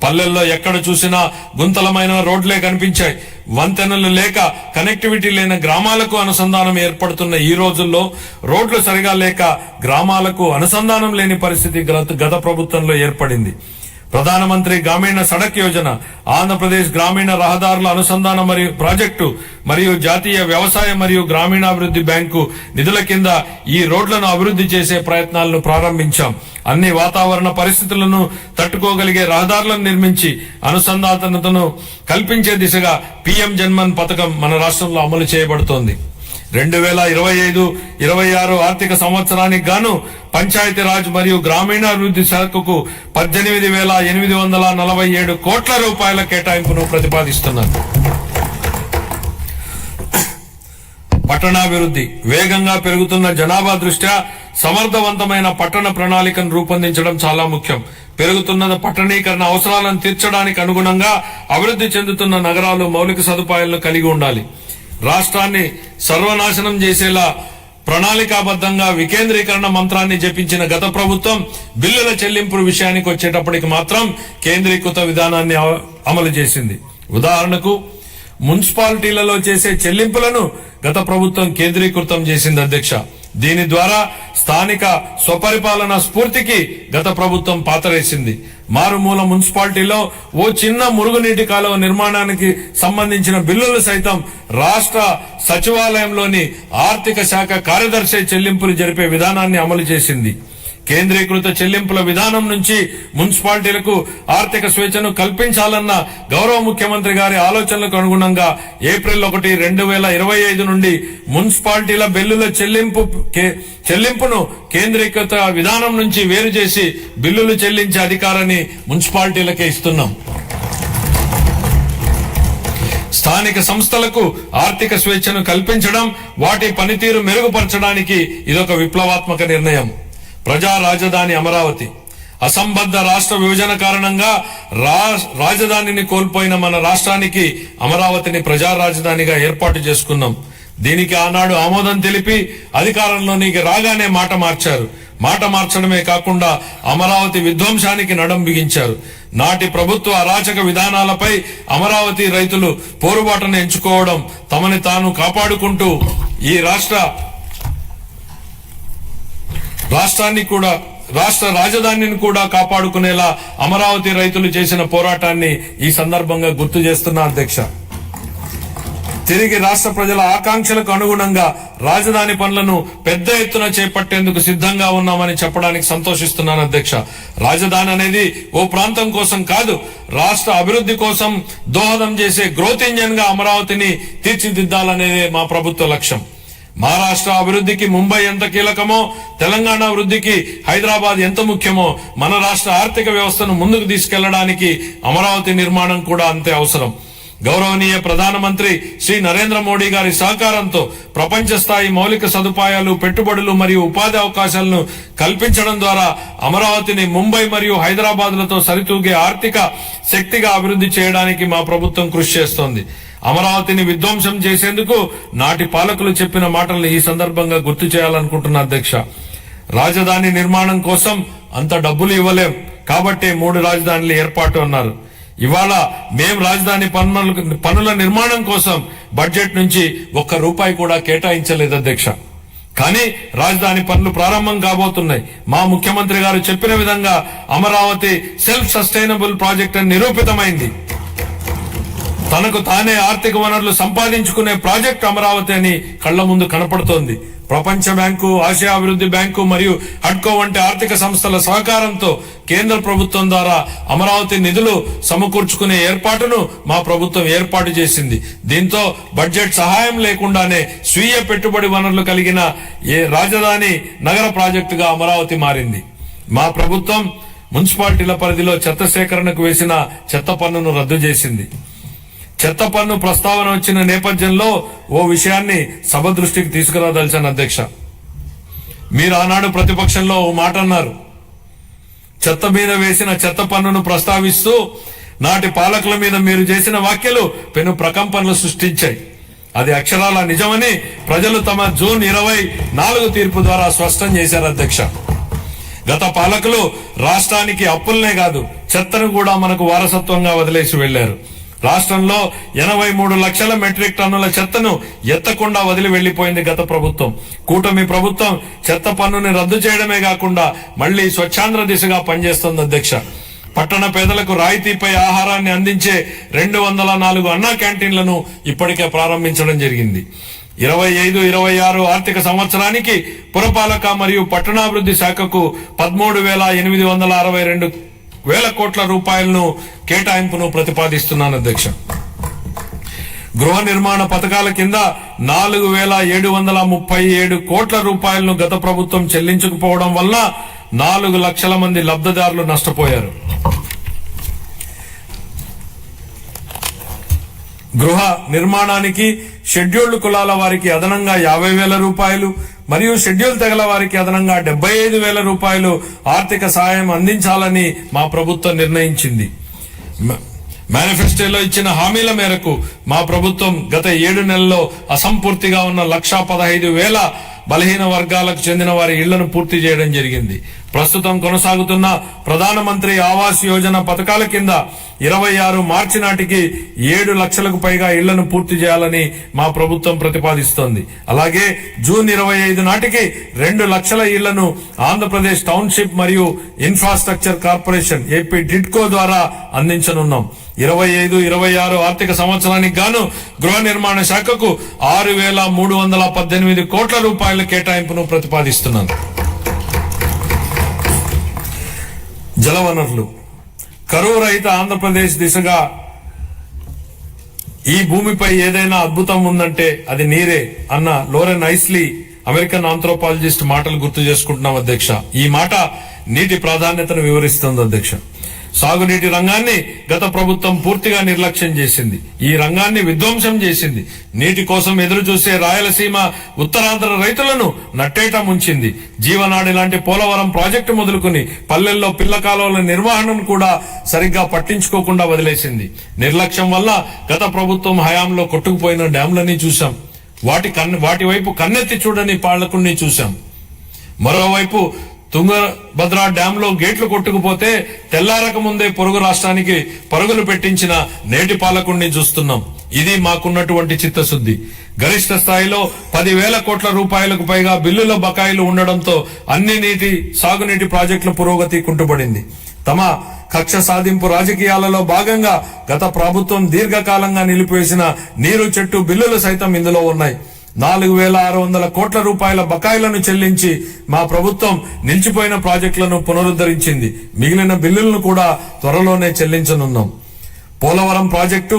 పల్లెల్లో ఎక్కడ చూసినా గుంతలమైన రోడ్లే కనిపించాయి. వంతెనలు లేక కనెక్టివిటీ లేని గ్రామాలకు అనుసంధానం ఏర్పడుతున్న ఈ రోజుల్లో రోడ్లు సరిగా లేక గ్రామాలకు అనుసంధానం లేని పరిస్థితి గత ప్రభుత్వంలో ఏర్పడింది. ప్రధానమంత్రి గ్రామీణ సడక్ యోజన, ఆంధ్రప్రదేశ్ గ్రామీణ రహదారుల అనుసంధాన మరియు ప్రాజెక్టు మరియు జాతీయ వ్యవసాయ మరియు గ్రామీణాభివృద్ధి బ్యాంకు నిధుల కింద ఈ రోడ్లను అభివృద్ధి చేసే ప్రయత్నాలను ప్రారంభించాం. అన్ని వాతావరణ పరిస్థితులను తట్టుకోగలిగే రహదారులను నిర్మించి అనుసంధానతను కల్పించే దిశగా పీఎం జన్మన్ పథకం మన రాష్ట్రంలో అమలు చేయబడుతోంది. 2025-26 ఆర్థిక సంవత్సరానికి గాను పంచాయతీరాజ్ మరియు గ్రామీణాభివృద్ధి శాఖకు 18,847 కోట్ల రూపాయల కేటాయింపును ప్రతిపాదిస్తున్నారు. పట్టణాభివృద్ధి వేగంగా పెరుగుతున్న జనాభా దృష్ట్యా సమర్థవంతమైన పట్టణ ప్రణాళికను రూపొందించడం చాలా ముఖ్యం. పెరుగుతున్న పట్టణీకరణ అవసరాలను తీర్చడానికి అనుగుణంగా అభివృద్ధి చెందుతున్న నగరాలు మౌలిక సదుపాయాలను కలిగి ఉండాలి. రాష్ట్రాన్ని సర్వనాశనం చేసేలా ప్రణాళికాబద్ధంగా వికేంద్రీకరణ మంత్రాన్ని జపించిన గత ప్రభుత్వం బిల్లుల చెల్లింపు విషయానికి వచ్చేటప్పటికి మాత్రం కేంద్రీకృత విధానాన్ని అమలు చేసింది. ఉదాహరణకు మున్సిపాలిటీలలో చేసే చెల్లింపులను గత ప్రభుత్వం కేంద్రీకృతం చేసింది అధ్యక్ష. దీని ద్వారా స్థానిక స్వపరిపాలన స్ఫూర్తికి గత ప్రభుత్వం పాతరేసింది. మారుమూల మున్సిపాలిటీలో ఓ చిన్న మురుగునీటి కాలువ నిర్మాణానికి సంబంధించిన బిల్లులు సైతం రాష్ట్ర సచివాలయంలోని ఆర్థిక శాఖ కార్యదర్శి చెల్లింపులు జరిపే విధానాన్ని అమలు చేసింది. కేంద్రీకృత చెల్లింపుల విధానం నుంచి మున్సిపాలిటీలకు ఆర్థిక స్వేచ్ఛను కల్పించాలన్న గౌరవ ముఖ్యమంత్రి గారి ఆలోచనలకు అనుగుణంగా ఏప్రిల్ 1, 2025 నుండి మున్సిపాలిటీల బిల్లుల చెల్లింపును కేంద్రీకృత విధానం నుంచి వేరు చేసి బిల్లులు చెల్లించే అధికారాన్ని మున్సిపాలిటీలకే ఇస్తున్నాం. స్థానిక సంస్థలకు ఆర్థిక స్వేచ్ఛను కల్పించడం, వాటి పనితీరు మెరుగుపరచడానికి ఇదొక విప్లవాత్మక నిర్ణయం. ప్రజా రాజధాని అమరావతి. అసంబద్ధ రాష్ట్ర విభజన కారణంగా రాజధానిని కోల్పోయిన మన రాష్ట్రానికి అమరావతిని ప్రజా రాజధానిగా ఏర్పాటు చేసుకున్నాం. దీనికి ఆనాడు ఆమోదం తెలిపి అధికారంలోనికి రాగానే మాట మార్చారు. మాట మార్చడమే కాకుండా అమరావతి విధ్వంసానికి నడం బిగించారు. నాటి ప్రభుత్వ అరాచక విధానాలపై అమరావతి రైతులు పోరుబాటును ఎంచుకోవడం, తమని తాను కాపాడుకుంటూ ఈ రాష్ట్ర రాజధానిని కూడా కాపాడుకునేలా అమరావతి రైతులు చేసిన పోరాటాన్ని ఈ సందర్భంగా గుర్తు చేస్తున్నా అధ్యక్ష. తిరిగి రాష్ట్ర ప్రజల ఆకాంక్షలకు అనుగుణంగా రాజధాని పనులను పెద్ద ఎత్తున చేపట్టేందుకు సిద్ధంగా ఉన్నామని చెప్పడానికి సంతోషిస్తున్నాను అధ్యక్ష. రాజధాని అనేది ఓ ప్రాంతం కోసం కాదు, రాష్ట్ర అభివృద్ధి కోసం దోహదం చేసే గ్రోత్ ఇంజన్ గా అమరావతిని తీర్చిదిద్దాలనేదే మా ప్రభుత్వ లక్ష్యం. మహారాష్ట్ర అభివృద్ధికి ముంబై ఎంత కీలకమో, తెలంగాణ వృద్ధికి హైదరాబాద్ ఎంత ముఖ్యమో, మన రాష్ట్ర ఆర్థిక వ్యవస్థను ముందుకు తీసుకెళ్లడానికి అమరావతి నిర్మాణం కూడా అంతే అవసరం. గౌరవనీయ ప్రధానమంత్రి శ్రీ నరేంద్ర మోడీ గారి సహకారంతో ప్రపంచ స్థాయి మౌలిక సదుపాయాలు, పెట్టుబడులు మరియు ఉపాధి అవకాశాలను కల్పించడం ద్వారా అమరావతిని ముంబై మరియు హైదరాబాద్లతో సరితూగే ఆర్థిక శక్తిగా అభివృద్ధి చేయడానికి మా ప్రభుత్వం కృషి చేస్తోంది. అమరావతిని విధ్వంసం చేసేందుకు నాటి పాలకులు చెప్పిన మాటలను ఈ సందర్భంగా గుర్తు చేయాలనుకుంటున్నా అధ్యక్ష. రాజధాని నిర్మాణం కోసం అంత డబ్బులు ఇవ్వలేం కాబట్టి 3 రాజధానులు ఏర్పాటు అన్నారు. ఇవాళ మేం రాజధాని పనుల నిర్మాణం కోసం బడ్జెట్ నుంచి ₹1 కూడా కేటాయించలేదు అధ్యక్ష. కానీ రాజధాని పనులు ప్రారంభం కాబోతున్నాయి. మా ముఖ్యమంత్రి గారు చెప్పిన విధంగా అమరావతి సెల్ఫ్ సస్టైనబుల్ ప్రాజెక్ట్ అని నిరూపితమైంది. తనకు తానే ఆర్థిక వనరులు సంపాదించుకునే ప్రాజెక్ట్ అమరావతి అని కళ్ల ముందు కనపడుతోంది. ప్రపంచ బ్యాంకు, ఆసియా అభివృద్ధి బ్యాంకు మరియు హడ్కో వంటి ఆర్థిక సంస్థల సహకారంతో కేంద్ర ప్రభుత్వం ద్వారా అమరావతి నిధులు సమకూర్చుకునే ఏర్పాటును మా ప్రభుత్వం ఏర్పాటు చేసింది. దీంతో బడ్జెట్ సహాయం లేకుండానే స్వీయ పెట్టుబడి వనరులు కలిగిన రాజధాని నగర ప్రాజెక్టుగా అమరావతి మారింది. మా ప్రభుత్వం మున్సిపాలిటీల పరిధిలో చెత్త సేకరణకు వేసిన చెత్త పన్నును రద్దు చేసింది. చెత్త పన్ను ప్రస్తావన వచ్చిన నేపథ్యంలో ఓ విషయాన్ని సభ దృష్టికి తీసుకురాదలిచాను అధ్యక్ష. మీరు ఆనాడు ప్రతిపక్షంలో ఓ మాట అన్నారు. చెత్త మీద వేసిన చెత్త పన్నును ప్రస్తావిస్తూ నాటి పాలకుల మీద మీరు చేసిన వ్యాఖ్యలు పెను ప్రకంపనలు సృష్టించాయి. అది అక్షరాల నిజమని ప్రజలు తమ జూన్ 24 తీర్పు ద్వారా స్పష్టం చేశారు అధ్యక్ష. గత పాలకులు రాష్ట్రానికి అప్పులనే కాదు చెత్తను కూడా మనకు వారసత్వంగా వదిలేసి వెళ్లారు. రాష్ట్రంలో 83 లక్షల మెట్రిక్ టన్నుల చెత్తను ఎత్తకుండా వదిలి వెళ్లిపోయింది గత ప్రభుత్వం. కూటమి ప్రభుత్వం చెత్త పన్నుని రద్దు చేయడమే కాకుండా మళ్లీ స్వచ్ఛాంధ్ర దిశగా పనిచేస్తోంది అధ్యక్ష. పట్టణ పేదలకు రాయితీపై ఆహారాన్ని అందించే 204 అన్నా క్యాంటీన్లను ఇప్పటికే ప్రారంభించడం జరిగింది. 25-26 ఆర్థిక సంవత్సరానికి పురపాలక మరియు పట్టణాభివృద్ధి శాఖకు 13,862 వేల కోట్ల రూపాయలను కేటాయింపును ప్రతిపాదిస్తున్నాను అధ్యక్ష. గృహ నిర్మాణ పథకాల కింద 4,737 కోట్ల రూపాయలను గత ప్రభుత్వం చెల్లించకపోవడం వల్ల 4 లక్షల మంది లబ్ధిదారులు నష్టపోయారు. గృహ నిర్మాణానికి షెడ్యూల్డ్ కులాల వారికి అదనంగా 50,000 రూపాయలు మరియు షెడ్యూల్ తెగల వారికి అదనంగా 75,000 రూపాయలు ఆర్థిక సహాయం అందించాలని మా ప్రభుత్వం నిర్ణయించింది. మేనిఫెస్టోలో ఇచ్చిన హామీల మేరకు మా ప్రభుత్వం గత 7 నెలల్లో అసంపూర్తిగా ఉన్న 1,15,000 బలహీన వర్గాలకు చెందిన వారి ఇళ్లను పూర్తి చేయడం జరిగింది. ప్రస్తుతం కొనసాగుతున్న ప్రధానమంత్రి ఆవాస్ యోజన పథకాల కింద 26 మార్చి నాటికి 7 లక్షలకు పైగా ఇళ్లను పూర్తి చేయాలని మా ప్రభుత్వం ప్రతిపాదిస్తోంది. అలాగే జూన్ 25 నాటికి 2 లక్షల ఇళ్లను ఆంధ్రప్రదేశ్ టౌన్షిప్ మరియు ఇన్ఫ్రాస్ట్రక్చర్ కార్పొరేషన్ ఏపీ టిడ్కో ద్వారా అందించనున్నాం. 25-26 ఆర్థిక సంవత్సరానికి గాను గృహ నిర్మాణ శాఖకు 6,318 కోట్ల రూపాయల కేటాయింపును ప్రతిపాదిస్తున్నాను. జలవనరులు కరువు రహిత ఆంధ్రప్రదేశ్ దిశగా ఈ భూమిపై ఏదైనా అద్భుతం ఉందంటే అది నీరే అన్న లోరెన్ ఐస్లీ అమెరికన్ ఆంథ్రోపాలజిస్ట్ మాటలు గుర్తు చేసుకుంటున్నాం అధ్యక్ష. ఈ మాట నీటి ప్రాధాన్యతను వివరిస్తుంది అధ్యక్ష. సాగునీటి రంగాన్ని గత ప్రభుత్వం పూర్తిగా నిర్లక్ష్యం చేసింది. ఈ రంగాన్ని విధ్వంసం చేసింది. నీటి కోసం ఎదురు చూసే రాయలసీమ ఉత్తరాంధ్ర రైతులను నట్టేట ముంచింది. జీవనాడి లాంటి పోలవరం ప్రాజెక్టు మొదలుకుని పల్లెల్లో పిల్ల కాలువల నిర్వహణను కూడా సరిగ్గా పట్టించుకోకుండా వదిలేసింది. నిర్లక్ష్యం వల్ల గత ప్రభుత్వం హయాంలో కొట్టుకుపోయిన డ్యాంలని చూశాం. వాటి వైపు కన్నెత్తి చూడని పాలకుల్ని చూశాం. మరోవైపు తుంగభద్ర డ్యామ్ లో గేట్లు కొట్టుకుపోతే తెల్లారక ముందే పొరుగు రాష్ట్రానికి పరుగులు పెట్టించిన నేటి పాలకుణ్ణి చూస్తున్నాం. ఇది మాకున్నటువంటి చిత్తశుద్ధి. గరిష్ట స్థాయిలో 10,000 కోట్ల రూపాయలకు పైగా బిల్లుల బకాయిలు ఉండడంతో అన్ని సాగునీటి ప్రాజెక్టుల పురోగతి కుంటుపడింది. తమ కక్ష సాధింపు రాజకీయాలలో భాగంగా గత ప్రభుత్వం దీర్ఘకాలంగా నిలిపివేసిన నీరు చెట్టు బిల్లులు సైతం ఇందులో ఉన్నాయి. 4,600 కోట్ల రూపాయల బకాయిలను చెల్లించి మా ప్రభుత్వం నిలిచిపోయిన ప్రాజెక్టులను పునరుద్ధరించింది. మిగిలిన బిల్లులను కూడా త్వరలోనే చెల్లించనున్నాం. పోలవరం ప్రాజెక్టు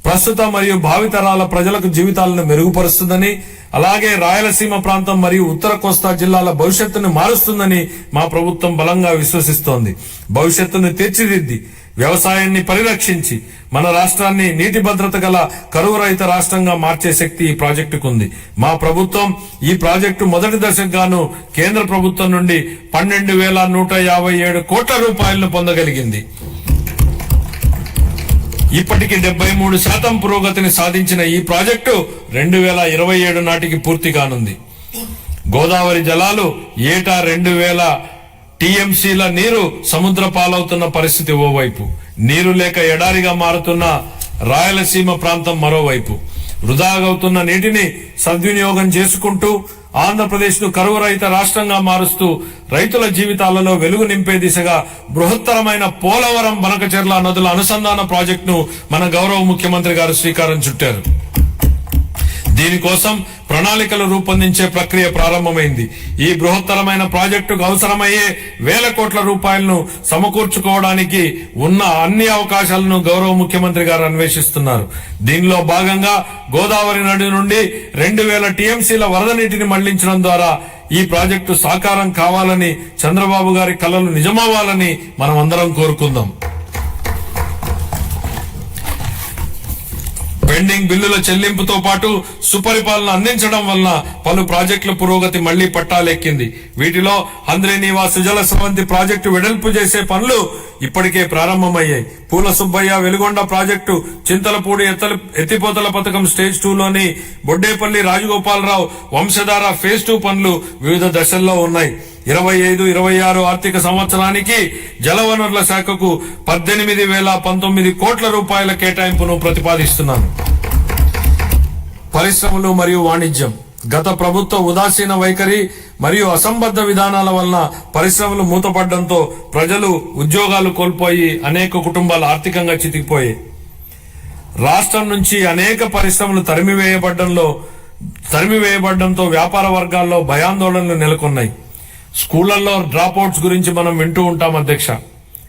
ప్రస్తుత మరియు భావితరాల ప్రజలకు జీవితాలను మెరుగుపరుస్తుందని, అలాగే రాయలసీమ ప్రాంతం మరియు ఉత్తర కోస్తా జిల్లాల భవిష్యత్తును మారుస్తుందని మా ప్రభుత్వం బలంగా విశ్వసిస్తోంది. భవిష్యత్తును తీర్చిదిద్ది వ్యవసాయాన్ని పరిరక్షించి మన రాష్ట్రాన్ని నీటి భద్రత గల కరువు రహిత రాష్ట్రంగా మార్చే శక్తి ఈ ప్రాజెక్టుకుంది. మా ప్రభుత్వం ఈ ప్రాజెక్టు మొదటి దశకు గాను కేంద్ర ప్రభుత్వం నుండి 12,157 కోట్ల రూపాయలను పొందగలిగింది. ఇప్పటికి 73% పురోగతిని సాధించిన ఈ ప్రాజెక్టు 2027 నాటికి పూర్తి కానుంది. గోదావరి జలాలు ఏటా 2,000 టీఎంసీల నీరు సముద్ర పాలవుతున్న పరిస్థితి ఓవైపు, నీరు లేక ఎడారిగా మారుతున్న రాయలసీమ ప్రాంతం మరోవైపు. వృధాగవుతున్న నీటిని సద్వినియోగం చేసుకుంటూ ఆంధ్రప్రదేశ్ ను కరువు రహిత రాష్ట్రంగా మారుస్తూ రైతుల జీవితాలలో వెలుగు నింపే దిశగా బృహత్తరమైన పోలవరం బనకచెర్ల నదుల అనుసంధాన ప్రాజెక్టును మన గౌరవ ముఖ్యమంత్రి గారు శ్రీకారం చుట్టారు. దీనికోసం ప్రణాళికలు రూపొందించే ప్రక్రియ ప్రారంభమైంది. ఈ బృహత్తరమైన ప్రాజెక్టుకు అవసరమయ్యే వేల కోట్ల రూపాయలను సమకూర్చుకోవడానికి ఉన్న అన్ని అవకాశాలను గౌరవ ముఖ్యమంత్రి గారు అన్వేషిస్తున్నారు. దీనిలో భాగంగా గోదావరి నది నుండి 2000 టీఎంసీల వరద నీటిని మళ్లించడం ద్వారా ఈ ప్రాజెక్టు సాకారం కావాలని, చంద్రబాబు గారి కలలు నిజమవ్వాలని మనం అందరం కోరుకుందాం. పెండింగ్ బిల్లుల చెల్లింపుతో పాటు సుపరిపాలన అందించడం వలన పలు ప్రాజెక్టుల పురోగతి మళ్లీ పట్టాలెక్కింది. వీటిలో హంద్రీనీవా సుజల స్రవంతి ప్రాజెక్టు వెడల్పు చేసే పనులు ఇప్పటికే ప్రారంభమయ్యాయి. పూల సుబ్బయ్య వెలుగొండ ప్రాజెక్టు, చింతలపూడి ఎత్తిపోతల పథకం స్టేజ్ 2లోని బొడ్డేపల్లి రాజగోపాలరావు వంశధార ఫేజ్ 2 పనులు వివిధ దశల్లో ఉన్నాయి. 25-26 ఆర్థిక సంవత్సరానికి జలవనరుల శాఖకు 18,019 కోట్ల రూపాయల కేటాయింపును ప్రతిపాదిస్తున్నాను. పరిశ్రమలు మరియు వాణిజ్యం. గత ప్రభుత్వ ఉదాసీన వైఖరి మరియు అసంబద్ధ విధానాల వలన పరిశ్రమలు మూతపడడంతో ప్రజలు ఉద్యోగాలు కోల్పోయి అనేక కుటుంబాలు ఆర్థికంగా చితికిపోయాయి. రాష్ట్రం నుంచి అనేక పరిశ్రమలు తరిమివేయబడడంతో వ్యాపార వర్గాల్లో భయాందోళనలు నెలకొన్నాయి. స్కూళ్లలో డ్రాప్అవుట్స్ గురించి మనం వింటూ ఉంటాం అధ్యక్ష.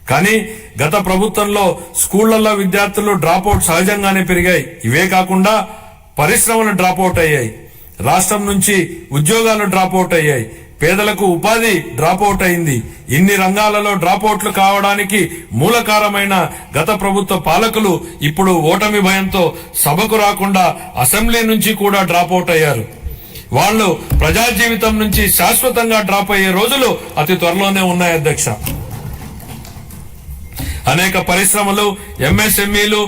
కానీ గత ప్రభుత్వంలో స్కూళ్లలో విద్యార్థులు డ్రాప్అవుట్ సహజంగానే పెరిగాయి. ఇవే కాకుండా పరిశ్రమలు డ్రాప్అవుట్ అయ్యాయి. రాష్ట్రం నుంచి ఉద్యోగాలు డ్రాప్అవుట్ అయ్యాయి. పేదలకు ఉపాధి డ్రాప్అవుట్ అయింది. ఇన్ని రంగాలలో డ్రాప్అవుట్లు కావడానికి మూలకారమైన గత ప్రభుత్వ పాలకులు ఇప్పుడు ఓటమి భయంతో సభకు రాకుండా అసెంబ్లీ నుంచి కూడా డ్రాప్అవుట్ అయ్యారు. వాళ్ళు ప్రజా జీవితం నుంచి శాశ్వతంగా డ్రాప్ అయ్యే రోజులు అతి త్వరలోనే ఉన్నాయి అధ్యక్ష. అనేక పరిశ్రమలు, ఎంఎస్ఎంఈలు,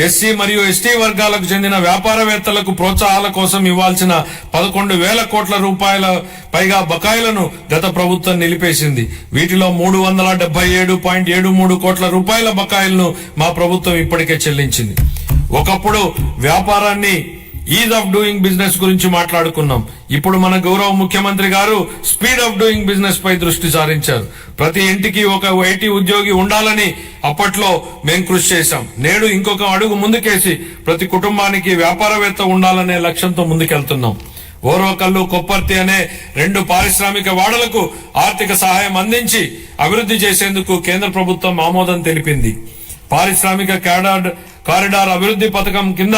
ఎస్సీ మరియు ఎస్టీ వర్గాలకు చెందిన వ్యాపారవేత్తలకు ప్రోత్సాహాల కోసం ఇవ్వాల్సిన 11,000 కోట్ల రూపాయల పైగా బకాయిలను గత ప్రభుత్వం నిలిపేసింది. వీటిలో 377.73 కోట్ల రూపాయల బకాయిలను మా ప్రభుత్వం ఇప్పటికే చెల్లించింది. ఒకప్పుడు వ్యాపారాన్ని ఈజ్ ఆఫ్ డూయింగ్ బిజినెస్ గురించి మాట్లాడుకున్నాం. ఇప్పుడు మన గౌరవ ముఖ్యమంత్రి గారు స్పీడ్ ఆఫ్ డూయింగ్ బిజినెస్ పై దృష్టి సారించారు. ప్రతి ఇంటికి ఒక ఐటీ ఉద్యోగి ఉండాలని అప్పట్లో మేం కృషి చేశాం. నేడు ఇంకొక అడుగు ముందుకేసి ప్రతి కుటుంబానికి వ్యాపారవేత్త ఉండాలనే లక్ష్యంతో ముందుకెళ్తున్నాం. ఓర్వకల్లు, కొప్పర్తి అనే 2 పారిశ్రామిక వాడలకు ఆర్థిక సహాయం అందించి అభివృద్ధి చేసేందుకు కేంద్ర ప్రభుత్వం ఆమోదం తెలిపింది. పారిశ్రామిక కారిడార్ అభివృద్ధి పథకం కింద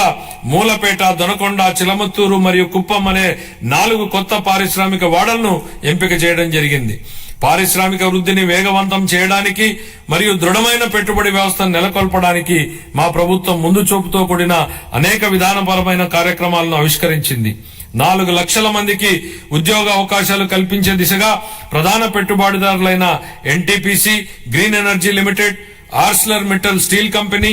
మూలపేట, దొనకొండ, చిలమత్తూరు మరియు కుప్పం అనే 4 కొత్త పారిశ్రామిక వాడలను ఎంపిక చేయడం జరిగింది. పారిశ్రామిక వృద్ధిని వేగవంతం చేయడానికి మరియు దృఢమైన పెట్టుబడి వ్యవస్థను నెలకొల్పడానికి మా ప్రభుత్వం ముందు చూపుతో కూడిన అనేక విధానపరమైన కార్యక్రమాలను ఆవిష్కరించింది. 4 లక్షల మందికి ఉద్యోగ అవకాశాలు కల్పించే దిశగా ప్రధాన పెట్టుబడిదారులైన NTPC, green energy limited, Arcelor Mittal steel company,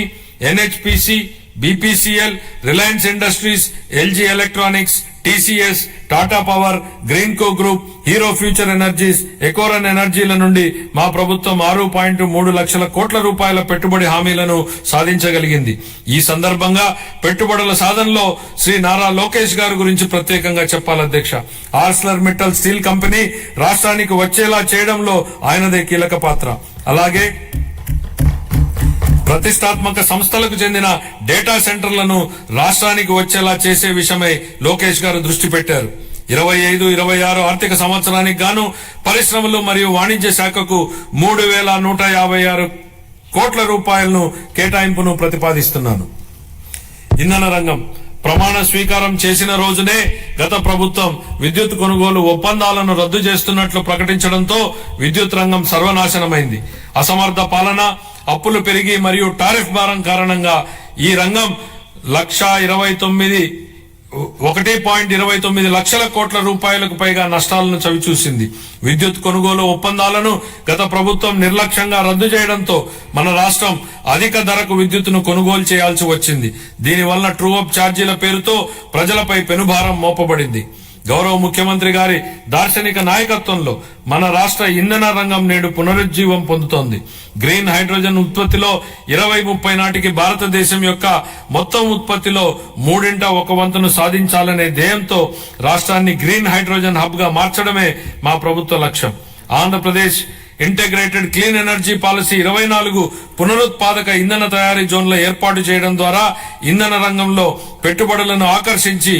NHPC, BPCL, Reliance industries, LG electronics, TCS, Tata power, Greenko group, hero future energies, Ecoren ఎనర్జీల నుండి మా ప్రభుత్వం 6.3 లక్షల కోట్ల రూపాయల పెట్టుబడి హామీలను సాధించగలిగింది. ఈ సందర్భంగా పెట్టుబడుల సాధనలో శ్రీ నారా లోకేష్ గారి గురించి ప్రత్యేకంగా చెప్పాలి అధ్యక్ష. ఆర్సిలర్ మిట్టల్ స్టీల్ కంపెనీ రాష్ట్రానికి వచ్చేలా చేయడంలో ఆయనదే కీలక పాత్ర. అలాగే ప్రతిష్టాత్మక సంస్థలకు చెందిన డేటా సెంటర్లను రాష్ట్రానికి వచ్చేలా చేసే విషయమై లోకేష్ గారు దృష్టి పెట్టారు. 25-26 ఆర్థిక సంవత్సరానికి గాను పరిశ్రమలు మరియు వాణిజ్య శాఖకు 3,156 కోట్ల రూపాయలను కేటాయింపును ప్రతిపాదిస్తున్నాను. ఇంధన రంగం. ప్రమాణ స్వీకారం చేసిన రోజునే గత ప్రభుత్వం విద్యుత్ కొనుగోలు ఒప్పందాలను రద్దు చేస్తున్నట్లు ప్రకటించడంతో విద్యుత్ రంగం సర్వనాశనమైంది. అసమర్థ పాలన, అప్పులు పెరిగి మరియు టారిఫ్ భారం కారణంగా ఈ రంగం 1.29 లక్షల కోట్ల రూపాయలకు పైగా నష్టాలను చవిచూసింది. విద్యుత్ కొనుగోలు ఒప్పందాలను గత ప్రభుత్వం నిర్లక్ష్యంగా రద్దు చేయడంతో మన రాష్ట్రం అధిక ధరకు విద్యుత్తును కొనుగోలు చేయాల్సి వచ్చింది. దీనివల్ల ట్రూ అప్ ఛార్జీల పేరుతో ప్రజలపై పెనుభారం మోపబడింది. గౌరవ ముఖ్యమంత్రి గారి దార్శనిక నాయకత్వంలో మన రాష్ట్ర ఇంధన రంగం నేడు పునరుజ్జీవం పొందుతోంది. గ్రీన్ హైడ్రోజన్ ఉత్పత్తిలో 2030 నాటికి భారతదేశం యొక్క మొత్తం ఉత్పత్తిలో 1/3 సాధించాలనే ధ్యేయంతో రాష్ట్రాన్ని గ్రీన్ హైడ్రోజన్ హబ్ గా మార్చడమే మా ప్రభుత్వ లక్ష్యం. Andhra Pradesh integrated clean energy policy 24 పునరుత్పాదక ఇంధన తయారీ జోన్ల ఏర్పాటు చేయడం ద్వారా ఇంధన రంగంలో పెట్టుబడులను ఆకర్షించి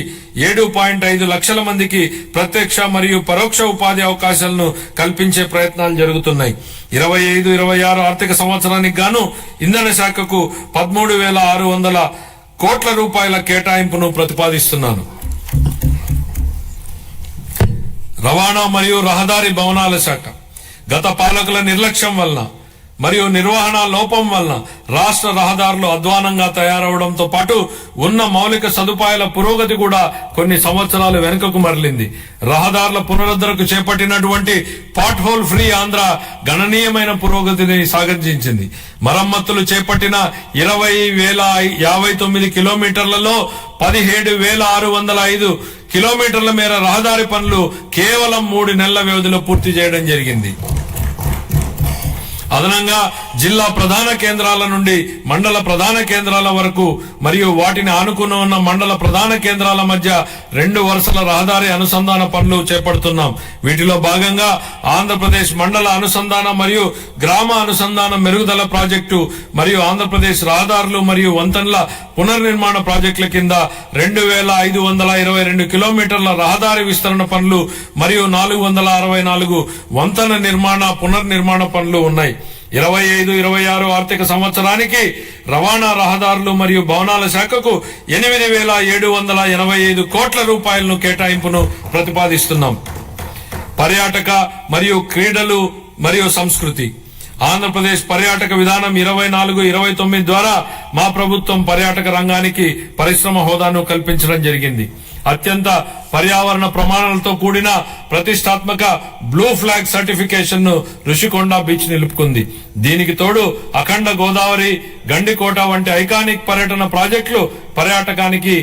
7.5 లక్షల మందికి ప్రత్యక్ష మరియు పరోక్ష ఉపాధి అవకాశాలను కల్పించే ప్రయత్నాలు జరుగుతున్నాయి. 25-26 ఆర్థిక సంవత్సరానికి గాను ఇంధన శాఖకు 13,600 కోట్ల రూపాయల కేటాయింపును ప్రతిపాదిస్తున్నాను. రవాణా మరియు రహదారి భవనాల శాఖ గత పాలకుల నిర్లక్ష్యం వలన మరియు నిర్వహణ లోపం వలన రాష్ట్ర రహదారులు అధ్వానంగా తయారవడంతో పాటు ఉన్న మౌలిక సదుపాయాల పురోగతి కూడా కొన్ని సంవత్సరాలు వెనుకకు మరలింది. రహదారుల పునరుద్ధరణకు చేపట్టినటువంటి పాట్ హోల్ ఫ్రీ ఆంధ్ర గణనీయమైన పురోగతిని సాధించింది. మరమ్మతులు చేపట్టిన 20,059 కిలోమీటర్లలో 17,605 కిలోమీటర్ల మేర రహదారి పనులు కేవలం 3 నెలల వ్యవధిలో పూర్తి చేయడం జరిగింది. అదనంగా జిల్లా ప్రధాన కేంద్రాల నుండి మండల ప్రధాన కేంద్రాల వరకు మరియు వాటిని ఆనుకుని ఉన్న మండల ప్రధాన కేంద్రాల మధ్య 2 వరుసల రహదారి అనుసంధాన పనులు చేపడుతున్నాం. వీటిలో భాగంగా ఆంధ్రప్రదేశ్ మండల అనుసంధాన మరియు గ్రామ అనుసంధాన మెరుగుదల ప్రాజెక్టు మరియు ఆంధ్రప్రదేశ్ రహదారులు మరియు వంతెనల పునర్నిర్మాణ ప్రాజెక్టుల కింద 2,522 కిలోమీటర్ల రహదారి విస్తరణ పనులు మరియు 464 వంతెన నిర్మాణ పునర్నిర్మాణ పనులు ఉన్నాయి. 25-26 ఆర్థిక సంవత్సరానికి రవాణా రహదారులు మరియు భవనాల శాఖకు 8,785 కోట్ల రూపాయలను కేటాయింపును ప్రతిపాదిస్తున్నాం. పర్యాటక మరియు క్రీడలు మరియు సంస్కృతి ఆంధ్రప్రదేశ్ పర్యాటక విధానం 24-29 ద్వారా మా ప్రభుత్వం పర్యాటక రంగానికి పరిశ్రమ హోదాను కల్పించడం జరిగింది. అత్యంత పర్యావరణ ప్రమాణాలతో కూడిన ప్రతిష్టాత్మక బ్లూ ఫ్లాగ్ సర్టిఫికేషన్ ను రుషికొండ బీచ్ నిలుపుకుంది. దీనికి తోడు అఖండ గోదావరి, గండికోట వంటి ఐకానిక్ పర్యటన ప్రాజెక్టులు పర్యాటకానికి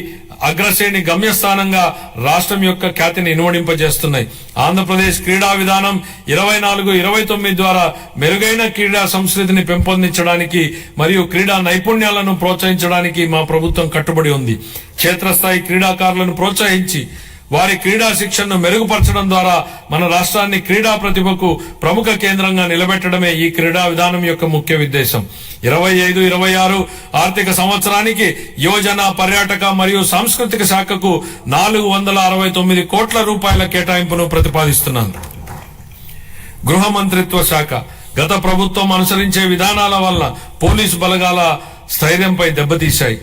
అగ్రశ్రేణి గమ్యస్థానంగా రాష్ట్రం యొక్క ఖ్యాతిని ఇనుమడింపజేస్తున్నాయి. ఆంధ్రప్రదేశ్ క్రీడా విధానం 24-29 ద్వారా మెరుగైన క్రీడా సంస్కృతిని పెంపొందించడానికి మరియు క్రీడా నైపుణ్యాలను ప్రోత్సహించడానికి మా ప్రభుత్వం కట్టుబడి ఉంది. క్షేత్రస్థాయి క్రీడాకారులను ప్రోత్సహించి వారి క్రీడా శిక్షణను మెరుగుపరచడం ద్వారా మన రాష్ట్రాన్ని క్రీడా ప్రతిభకు ప్రముఖ కేంద్రంగా నిలబెట్టడమే ఈ క్రీడా విధానం యొక్క ముఖ్య ఉద్దేశం. 25-26 ఆర్థిక సంవత్సరానికి యువజన, పర్యాటక మరియు సాంస్కృతిక శాఖకు 469 కోట్ల రూపాయల కేటాయింపును ప్రతిపాదిస్తున్నాను. గృహ మంత్రిత్వ శాఖ గత ప్రభుత్వం అనుసరించే విధానాల వల్ల పోలీసు బలగాల స్థైర్యంపై దెబ్బతీశాయి,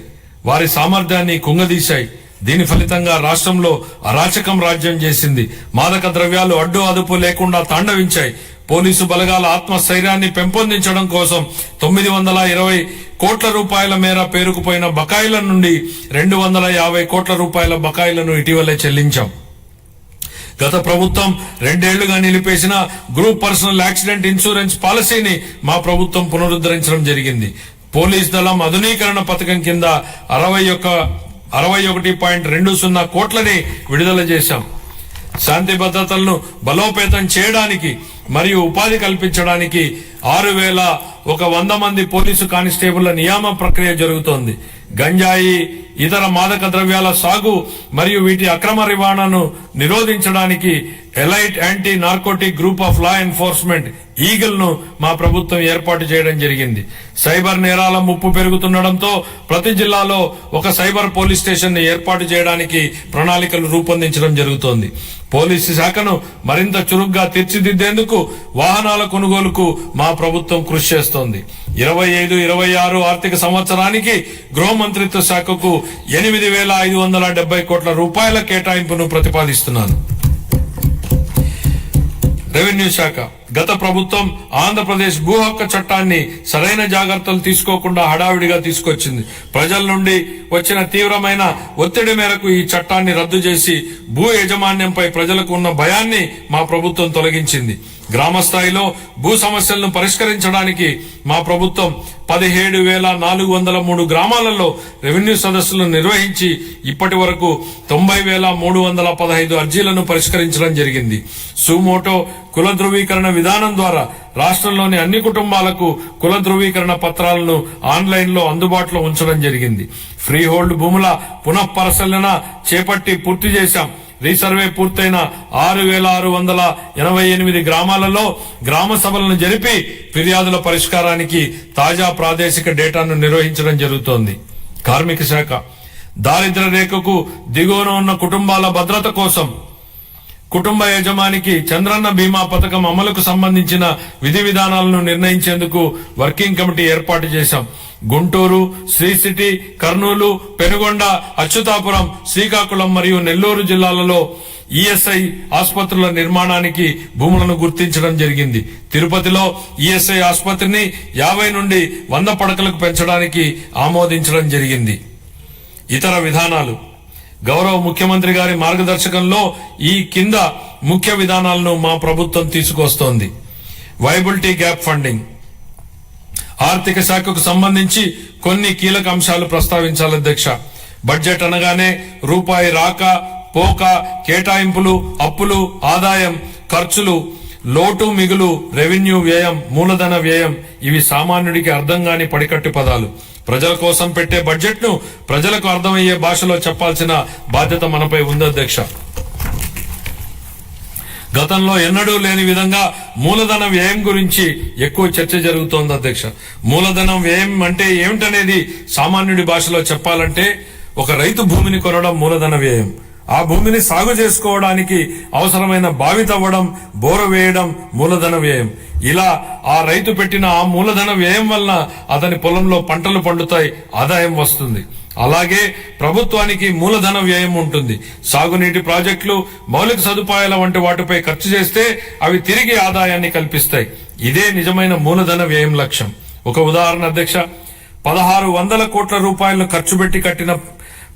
వారి సామర్థ్యాన్ని కుంగదీశాయి. దీని ఫలితంగా రాష్ట్రంలో అరాచకం రాజ్యం చేసింది. మాదక ద్రవ్యాలు అడ్డు అదుపు లేకుండా తాండవించాయి. పోలీసు బలగాల ఆత్మస్థైర్యాన్ని పెంపొందించడం కోసం 920 కోట్ల రూపాయల మేర పేరుకుపోయిన బకాయిల నుండి 250 కోట్ల రూపాయల బకాయిలను ఇటీవలే చెల్లించాం. గత ప్రభుత్వం 2 ఏళ్లుగా నిలిపేసిన గ్రూప్ పర్సనల్ యాక్సిడెంట్ ఇన్సూరెన్స్ పాలసీని మా ప్రభుత్వం పునరుద్ధరించడం జరిగింది. పోలీస్ దళం ఆధునీకరణ పథకం కింద 61.20 కోట్లని విడుదల చేశాం. శాంతి భద్రతలను బలోపేతం చేయడానికి మరియు ఉపాధి కల్పించడానికి 6,100 మంది పోలీసు కానిస్టేబుళ్ల నియామ ప్రక్రియ జరుగుతోంది. గంజాయి, ఇతర మాదక ద్రవ్యాల సాగు మరియు వీటి అక్రమ రవాణాను నిరోధించడానికి elite anti narcotic group of law enforcement eagle ను మా ప్రభుత్వం ఏర్పాటు చేయడం జరిగింది. సైబర్ నేరాల ముప్పు పెరుగుతుండటంతో ప్రతి జిల్లాలో ఒక సైబర్ పోలీస్ స్టేషన్ ని ఏర్పాటు చేయడానికి ప్రణాళికలు రూపొందించడం జరుగుతోంది. పోలీసు శాఖను మరింత చురుగ్గా తీర్చిదిద్దేందుకు వాహనాల కొనుగోలుకు మా ప్రభుత్వం కృషి చేస్తోంది. 25-26 ఆర్థిక సంవత్సరానికి గృహ మంత్రిత్వ శాఖకు 8,570 కోట్ల రూపాయల కేటాయింపును ప్రతిపాదిస్తున్నాను. రెవెన్యూ శాఖ గత ప్రభుత్వం ఆంధ్రప్రదేశ్ భూ హక్కు చట్టాన్ని సరైన జాగ్రత్తలు తీసుకోకుండా హడావిడిగా తీసుకొచ్చింది. ప్రజల నుండి వచ్చిన తీవ్రమైన ఒత్తిడి మేరకు ఈ చట్టాన్ని రద్దు చేసి భూ యాజమాన్యంపై ప్రజలకు ఉన్న భయాన్ని మా ప్రభుత్వం తొలగించింది. గ్రామ స్థాయిలో భూ సమస్యలను పరిష్కరించడానికి మా ప్రభుత్వం 17,403 గ్రామాలలో రెవెన్యూ సదస్సులను నిర్వహించి ఇప్పటి వరకు 90,315 అర్జీలను పరిష్కరించడం జరిగింది. సుమోటో కుల ధృవీకరణ విధానం ద్వారా రాష్ట్రంలోని అన్ని కుటుంబాలకు కుల ధృవీకరణ పత్రాలను ఆన్లైన్ లో అందుబాటులో ఉంచడం జరిగింది. ఫ్రీ హోల్డ్ భూముల పునఃపరిశీలన చేపట్టి పూర్తి చేశాం. రీసర్వే పూర్తయిన 6,688 గ్రామాలలో గ్రామ సభలను జరిపి ఫిర్యాదుల పరిష్కారానికి తాజా ప్రాదేశిక డేటాను నిర్వహించడం జరుగుతోంది. కార్మిక శాఖ దారిద్ర్య రేఖకు దిగువన ఉన్న కుటుంబాల భద్రత కోసం కుటుంబ యజమానికి చంద్రన్న బీమా పథకం అమలుకు సంబంధించిన విధి విధానాలను నిర్ణయించేందుకు వర్కింగ్ కమిటీ ఏర్పాటు చేశాం. గుంటూరు, శ్రీ సిటీ, కర్నూలు, పెనుగొండ, అచ్యుతాపురం, శ్రీకాకుళం మరియు నెల్లూరు జిల్లాలలో ఈఎస్ఐ ఆసుపత్రుల నిర్మాణానికి భూములను గుర్తించడం జరిగింది. తిరుపతిలో ఈఎస్ఐ ఆసుపత్రిని 50 నుండి 100 పడకలకు పెంచడానికి ఆమోదించడం జరిగింది. ఇతర విధానాలు గౌరవ ముఖ్యమంత్రి గారి మార్గదర్శకంలో ఈ కింద ముఖ్య విధానాలను మా ప్రభుత్వం తీసుకొస్తోంది. Viability gap funding. ఆర్థిక శాఖకు సంబంధించి కొన్ని కీలక అంశాలు ప్రస్తావించాలి అధ్యక్ష. బడ్జెట్ అనగానే రూపాయి రాక పోక, కేటాయింపులు, అప్పులు, ఆదాయం, ఖర్చులు, లోటు మిగులు, రెవెన్యూ వ్యయం, మూలధన వ్యయం ఇవి సామాన్యుడికి అర్థం కాని పడికట్టు పదాలు. ప్రజల కోసం పెట్టే బడ్జెట్ ను ప్రజలకు అర్థమయ్యే భాషలో చెప్పాల్సిన బాధ్యత మనపై ఉంది అధ్యక్ష. గతంలో ఎన్నడూ లేని విధంగా మూలధన వ్యయం గురించి ఎక్కువ చర్చ జరుగుతోంది అధ్యక్ష. మూలధనం వ్యయం అంటే ఏమిటనేది సామాన్యుడి భాషలో చెప్పాలంటే ఒక రైతు భూమిని కొనడం మూలధన వ్యయం. ఆ భూమిని సాగు చేసుకోవడానికి అవసరమైన బావి తవ్వడం, బోర వేయడం మూలధన వ్యయం. ఇలా ఆ రైతు పెట్టిన ఆ మూలధన వ్యయం వలన అతని పొలంలో పంటలు పండుతాయి, ఆదాయం వస్తుంది. అలాగే ప్రభుత్వానికి మూలధన వ్యయం ఉంటుంది. సాగునీటి ప్రాజెక్టులు, మౌలిక సదుపాయాల వంటి వాటిపై ఖర్చు చేస్తే అవి తిరిగి ఆదాయాన్ని కల్పిస్తాయి. ఇదే నిజమైన మూలధన వ్యయం లక్ష్యం. ఒక ఉదాహరణ అధ్యక్ష, 1600 కోట్ల రూపాయలను ఖర్చు పెట్టి కట్టిన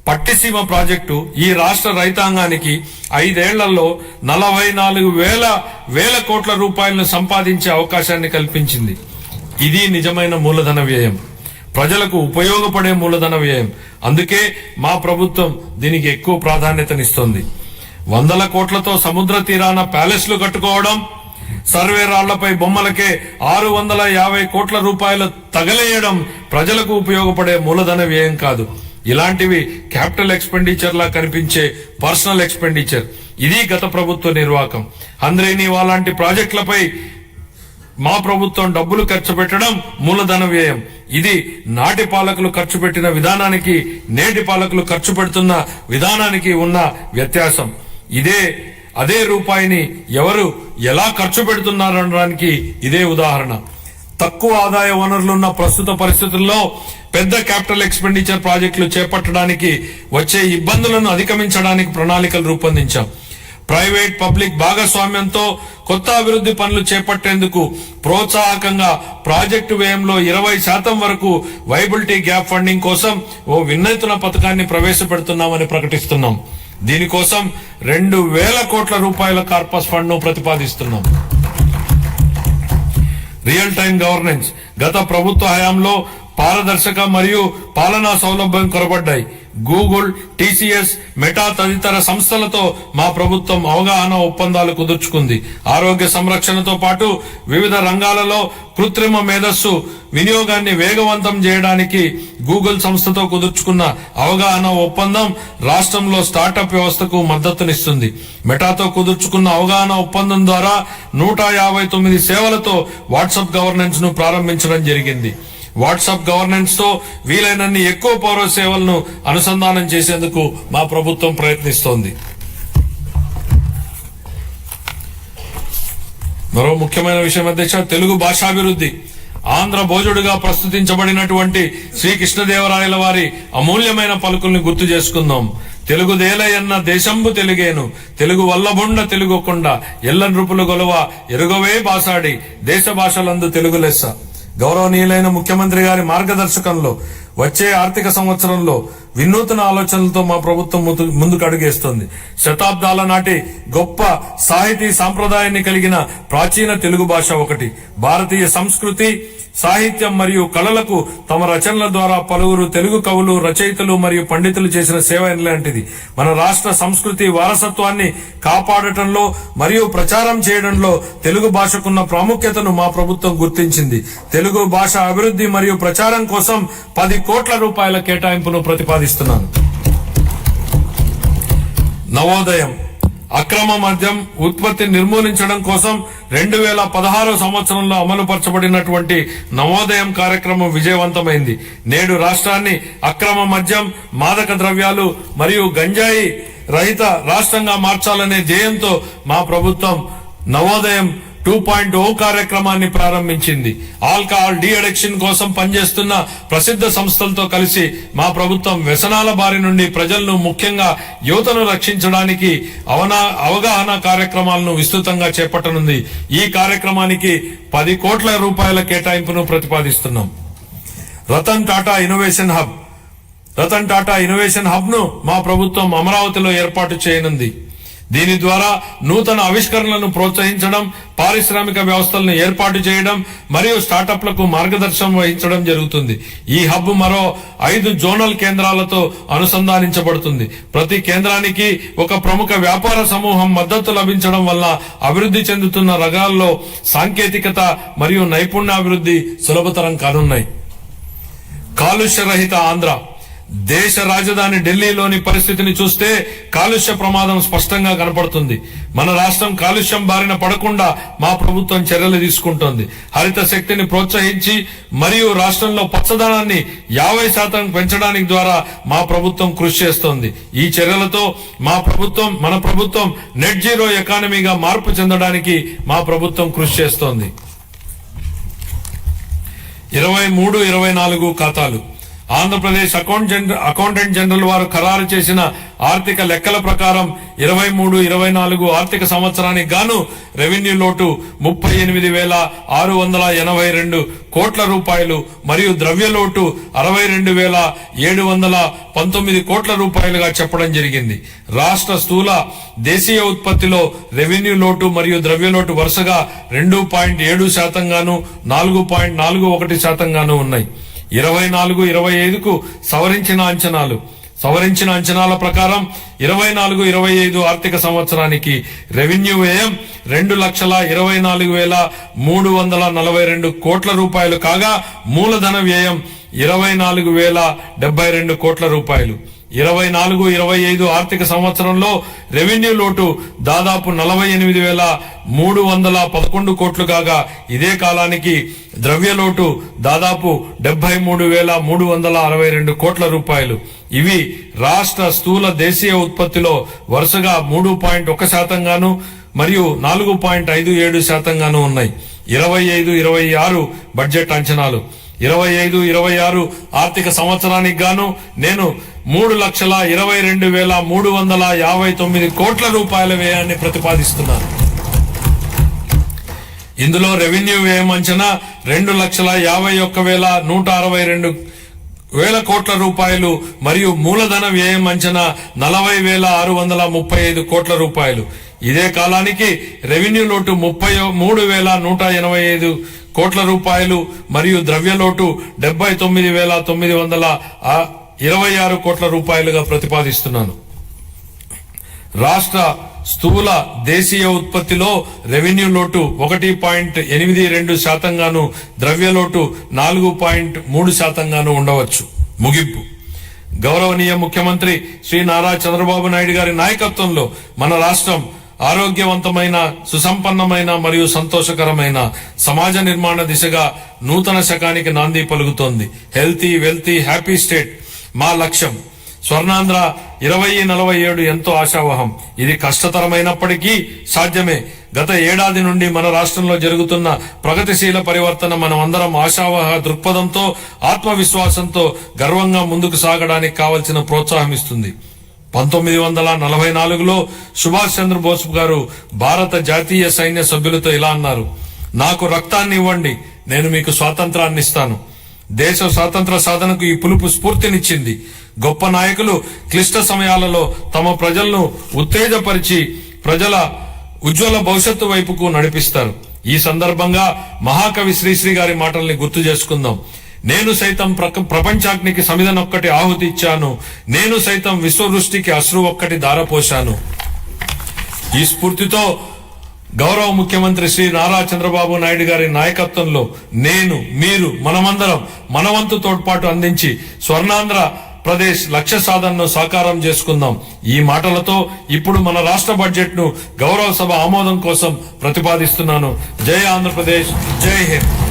పట్టిసీమ ప్రాజెక్టు ఈ రాష్ట్ర రైతాంగానికి 5 ఏళ్లలో 44,000 కోట్ల రూపాయలను సంపాదించే అవకాశాన్ని కల్పించింది. ఇది నిజమైన మూలధన వ్యయం, ప్రజలకు ఉపయోగపడే మూలధన వ్యయం. అందుకే మా ప్రభుత్వం దీనికి ఎక్కువ ప్రాధాన్యతనిస్తోంది. 100 కోట్లతో సముద్ర తీరాన ప్యాలెస్లు కట్టుకోవడం, సర్వే రాళ్లపై బొమ్మలకే 650 కోట్ల రూపాయలు తగలేయడం ప్రజలకు ఉపయోగపడే మూలధన వ్యయం కాదు. ఇలాంటివి క్యాపిటల్ ఎక్స్పెండిచర్ లా కనిపించే పర్సనల్ ఎక్స్పెండిచర్. ఇది గత ప్రభుత్వ నిర్వాహకం. అంద్రేని లాంటి ప్రాజెక్టులపై మా ప్రభుత్వం డబ్బులు ఖర్చు పెట్టడం మూలధన వ్యయం. ఇది నాటి పాలకులు ఖర్చు పెట్టిన విధానానికి, నేటి పాలకులు ఖర్చు పెడుతున్న విధానానికి ఉన్న వ్యత్యాసం. అదే రూపాయిని ఎవరు ఎలా ఖర్చు పెడుతున్నారనడానికి ఇదే ఉదాహరణ. తక్కువ ఆదాయ వనరులున్న ప్రస్తుత పరిస్థితుల్లో పెద్ద క్యాపిటల్ ఎక్స్పెండిచర్ ప్రాజెక్టులు చేపట్టడానికి వచ్చే ఇబ్బందులను అధిగమించడానికి ప్రణాళికలు రూపొందించాం. ప్రైవేట్ పబ్లిక్ భాగస్వామ్యంతో కొత్త అభివృద్ధి పనులు చేపట్టేందుకు ప్రోత్సాహకంగా ప్రాజెక్టు వ్యయంలో 20% వరకు వైబిలిటీ గ్యాప్ ఫండింగ్ కోసం ఓ వినూత్న పథకాన్ని ప్రవేశపెడుతున్నామని ప్రకటిస్తున్నాం. దీనికోసం 2,000 కోట్ల రూపాయల కార్పస్ ఫండ్ ను ప్రతిపాదిస్తున్నాం. Real time governance. గత ప్రభుత్వ హయాంలో పారదర్శక మరియు పాలనా సౌలభ్యం కొరబడ్డాయి. గూగుల్, టీసీఎస్, మెటా తదితర సంస్థలతో మా ప్రభుత్వం అవగాహన ఒప్పందాలు కుదుర్చుకుంది. ఆరోగ్య సంరక్షణతో పాటు వివిధ రంగాలలో కృత్రిమ మేధస్సు వినియోగాన్ని వేగవంతం చేయడానికి గూగుల్ సంస్థతో కుదుర్చుకున్న అవగాహన ఒప్పందం రాష్ట్రంలో స్టార్టప్ వ్యవస్థకు మద్దతునిస్తుంది. మెటాతో కుదుర్చుకున్న అవగాహన ఒప్పందం ద్వారా 159 సేవలతో వాట్సాప్ గవర్నెన్స్ ను ప్రారంభించడం జరిగింది. వాట్సాప్ గవర్నెన్స్ తో వీలైనన్ని ఎక్కువ పౌర సేవలను అనుసంధానం చేసేందుకు మా ప్రభుత్వం ప్రయత్నిస్తోంది. మరో ముఖ్యమైన విషయం అధ్యక్ష, తెలుగు భాషాభివృద్ధి. ఆంధ్ర భోజుడుగా ప్రస్తుతించబడినటువంటి శ్రీకృష్ణదేవరాయల వారి అమూల్యమైన పలుకుల్ని గుర్తు చేసుకుందాం. తెలుగుదేలయన్న దేశంబు తెలుగేను, తెలుగు వల్లబుండ తెలుగొకొండ, ఎల్ల నృపులు గొలవ ఎరుగవే బాసాడి, దేశ భాషలందు తెలుగు లెస్స. గౌరవనీయులైన ముఖ్యమంత్రి గారి మార్గదర్శకంలో వచ్చే ఆర్థిక సంవత్సరంలో వినూత్న ఆలోచనలతో మా ప్రభుత్వం ముందుకు అడుగేస్తోంది. శతాబ్దాల నాటి గొప్ప సాహితీ సాంప్రదాయాన్ని కలిగిన ప్రాచీన తెలుగు భాష ఒకటి. భారతీయ సంస్కృతి, సాహిత్యం మరియు కళలకు తమ రచనల ద్వారా పలువురు తెలుగు కవులు, రచయితలు మరియు పండితులు చేసిన సేవ ఎలాంటిది. మన రాష్ట్ర సంస్కృతి వారసత్వాన్ని కాపాడటంలో మరియు ప్రచారం చేయడంలో తెలుగు భాషకున్న ప్రాముఖ్యతను మా ప్రభుత్వం గుర్తించింది. తెలుగు భాష అభివృద్ధి మరియు ప్రచారం కోసం 10 కోట్ల రూపాయల కేటాయింపును ప్రతిపాదిస్తున్నాను. నవోదయం. అక్రమ మద్యం ఉత్పత్తి నిర్మూలించడం కోసం 2016 సంవత్సరంలో అమలుపరచబడినటువంటి నవోదయం కార్యక్రమం విజయవంతమైంది. నేడు రాష్ట్రాన్ని అక్రమ మద్యం, మాదక ద్రవ్యాలు మరియు గంజాయి రహిత రాష్ట్రంగా మార్చాలనే ధ్యేయంతో మా ప్రభుత్వం నవోదయం 2.0 కార్యక్రమాన్ని ప్రారంభించింది. ఆల్కహాల్ డీ అడిక్షన్ కోసం పనిచేస్తున్న ప్రసిద్ధ సంస్థలతో కలిసి మా ప్రభుత్వం వ్యసనాల బారి నుండి ప్రజలను, ముఖ్యంగా యువతను రక్షించడానికి అవగాహన కార్యక్రమాలను విస్తృతంగా చేపట్టనుంది. ఈ కార్యక్రమానికి 10 కోట్ల రూపాయల కేటాయింపును ప్రతిపాదిస్తున్నాం. రతన్ టాటా ఇన్నోవేషన్ హబ్ ను మా ప్రభుత్వం అమరావతిలో ఏర్పాటు చేయనుంది. దీని ద్వారా నూతన ఆవిష్కరణలను ప్రోత్సహించడం, పారిశ్రామిక వ్యవస్థలను ఏర్పాటు చేయడం మరియు స్టార్టప్లకు మార్గదర్శనం వహించడం జరుగుతుంది. ఈ హబ్ మరో 5 జోనల్ కేంద్రాలతో అనుసంధానించబడుతుంది. ప్రతి కేంద్రానికి ఒక ప్రముఖ వ్యాపార సమూహం మద్దతు లభించడం వల్ల అభివృద్ధి చెందుతున్న రంగాల్లో సాంకేతికత మరియు నైపుణ్యాభివృద్ధి సులభతరం కానున్నాయి. కాలుష్య రహిత ఆంధ్ర. దేశ రాజధాని ఢిల్లీలోని పరిస్థితిని చూస్తే కాలుష్య ప్రమాదం స్పష్టంగా కనపడుతుంది. మన రాష్ట్రం కాలుష్యం బారిన పడకుండా మా ప్రభుత్వం చర్యలు తీసుకుంటోంది. హరిత శక్తిని ప్రోత్సహించి మరియు రాష్ట్రంలో పచ్చదనాన్ని 50% పెంచడానికి ద్వారా మా ప్రభుత్వం కృషి చేస్తోంది. ఈ చర్యలతో మన ప్రభుత్వం నెట్ జీరో ఎకానమీగా మార్పు చెందడానికి మా ప్రభుత్వం కృషి చేస్తోంది. 23-24 ఖాతాలు. ఆంధ్రప్రదేశ్ అకౌంటెంట్ జనరల్ వారు ఖరారు చేసిన ఆర్థిక లెక్కల ప్రకారం 23-24 ఆర్థిక సంవత్సరానికి గాను రెవెన్యూ లోటు 38,682 కోట్ల రూపాయలు మరియు ద్రవ్య లోటు 62,719 కోట్ల రూపాయలుగా చెప్పడం జరిగింది. రాష్ట్ర స్థూల దేశీయ ఉత్పత్తిలో రెవెన్యూ లోటు మరియు ద్రవ్య లోటు వరుసగా 2.7% గాను 4.41% గాను ఉన్నాయి. 24-25కు సవరించిన అంచనాల ప్రకారం 24-25 ఆర్థిక సంవత్సరానికి రెవెన్యూ వ్యయం 2,24,342 కోట్ల రూపాయలు కాగా మూలధన వ్యయం 24,072 కోట్ల రూపాయలు. 24-25 ఆర్థిక సంవత్సరంలో రెవెన్యూ లోటు దాదాపు 48,311 కోట్లు కాగా ఇదే కాలానికి ద్రవ్య లోటు దాదాపు 73,362 కోట్ల రూపాయలు. ఇవి రాష్ట్ర స్థూల దేశీయ ఉత్పత్తిలో వరుసగా 3.1% గాను మరియు 4.57% గాను ఉన్నాయి. 25-26 బడ్జెట్ అంచనాలు. 25-26 ఆర్థిక సంవత్సరానికి గాను నేను 3,22,359 కోట్ల రూపాయల వ్యయాన్ని ప్రతిపాదిస్తున్నాను. ఇందులో రెవెన్యూ వ్యయం అంచనా 2,51,162 కోట్ల రూపాయలు మరియు మూలధన వ్యయం అంచనా 40,635 కోట్ల రూపాయలు. ఇదే కాలానికి రెవెన్యూ లోటు 33,185 కోట్ల రూపాయలు మరియు ద్రవ్య లోటు 79,926 కోట్ల రూపాయలుగా ప్రతిపాదిస్తున్నాను. రాష్ట్ర స్థూల దేశీయ ఉత్పత్తిలో రెవెన్యూ లోటు 1.82% గాను ద్రవ్య లోటు 4.3% గాను ఉండవచ్చు. ముగింపు. గౌరవనీయ ముఖ్యమంత్రి శ్రీ నారా చంద్రబాబు నాయుడు గారి నాయకత్వంలో మన రాష్ట్రం ఆరోగ్యవంతమైన, సుసంపన్నమైన మరియు సంతోషకరమైన సమాజ నిర్మాణ దిశగా నూతన శకానికి నాంది పలుకుతోంది. హెల్తీ, వెల్తీ, హ్యాపీ స్టేట్ మా లక్ష్యం. స్వర్ణాంధ్ర 2047 ఎంతో ఆశావహం. ఇది కష్టతరమైనప్పటికీ సాధ్యమే. గత ఏడాది నుండి మన రాష్ట్రంలో జరుగుతున్న ప్రగతిశీల పరివర్తన మనమందరం ఆశావహ దృక్పథంతో, ఆత్మవిశ్వాసంతో గర్వంగా ముందుకు సాగడానికి కావలసిన ప్రోత్సాహం ఇస్తుంది. 1944లో సుభాష్ చంద్రబోస్ గారు భారత జాతీయ సైన్య సభ్యులతో ఇలా అన్నారు: నాకు రక్తాన్ని ఇవ్వండి, నేను మీకు స్వాతంత్రాన్ని ఇస్తాను. దేశ స్వాతంత్ర సాధనకు ఈ పిలుపు స్ఫూర్తినిచ్చింది. గొప్ప నాయకులు క్లిష్ట సమయాలలో తమ ప్రజలను ఉత్తేజపరిచి ప్రజల ఉజ్వల భవిష్యత్తు వైపుకు నడిపిస్తారు. ఈ సందర్భంగా మహాకవి శ్రీశ్రీ గారి మాటల్ని గుర్తు చేసుకుందాం. నేను సైతం ప్రపంచాగ్నికి సమిధనొక్కటి ఆహుతి ఇచ్చాను, నేను సైతం విశ్వవృష్టికి అశ్రు ఒక్కటి ధారపోశాను. ఈ స్ఫూర్తితో గౌరవ ముఖ్యమంత్రి శ్రీ నారా చంద్రబాబు నాయుడు గారి నాయకత్వంలో నేను, మీరు, మనమందరం మనవంతు తోడ్పాటు అందించి స్వర్ణాంధ్ర ప్రదేశ్ లక్ష్య సాధనను సాకారం చేసుకుందాం. ఈ మాటలతో ఇప్పుడు మన రాష్ట్ర బడ్జెట్ ను గౌరవ సభ ఆమోదం కోసం ప్రతిపాదిస్తున్నాను. జై ఆంధ్రప్రదేశ్, జై హింద్.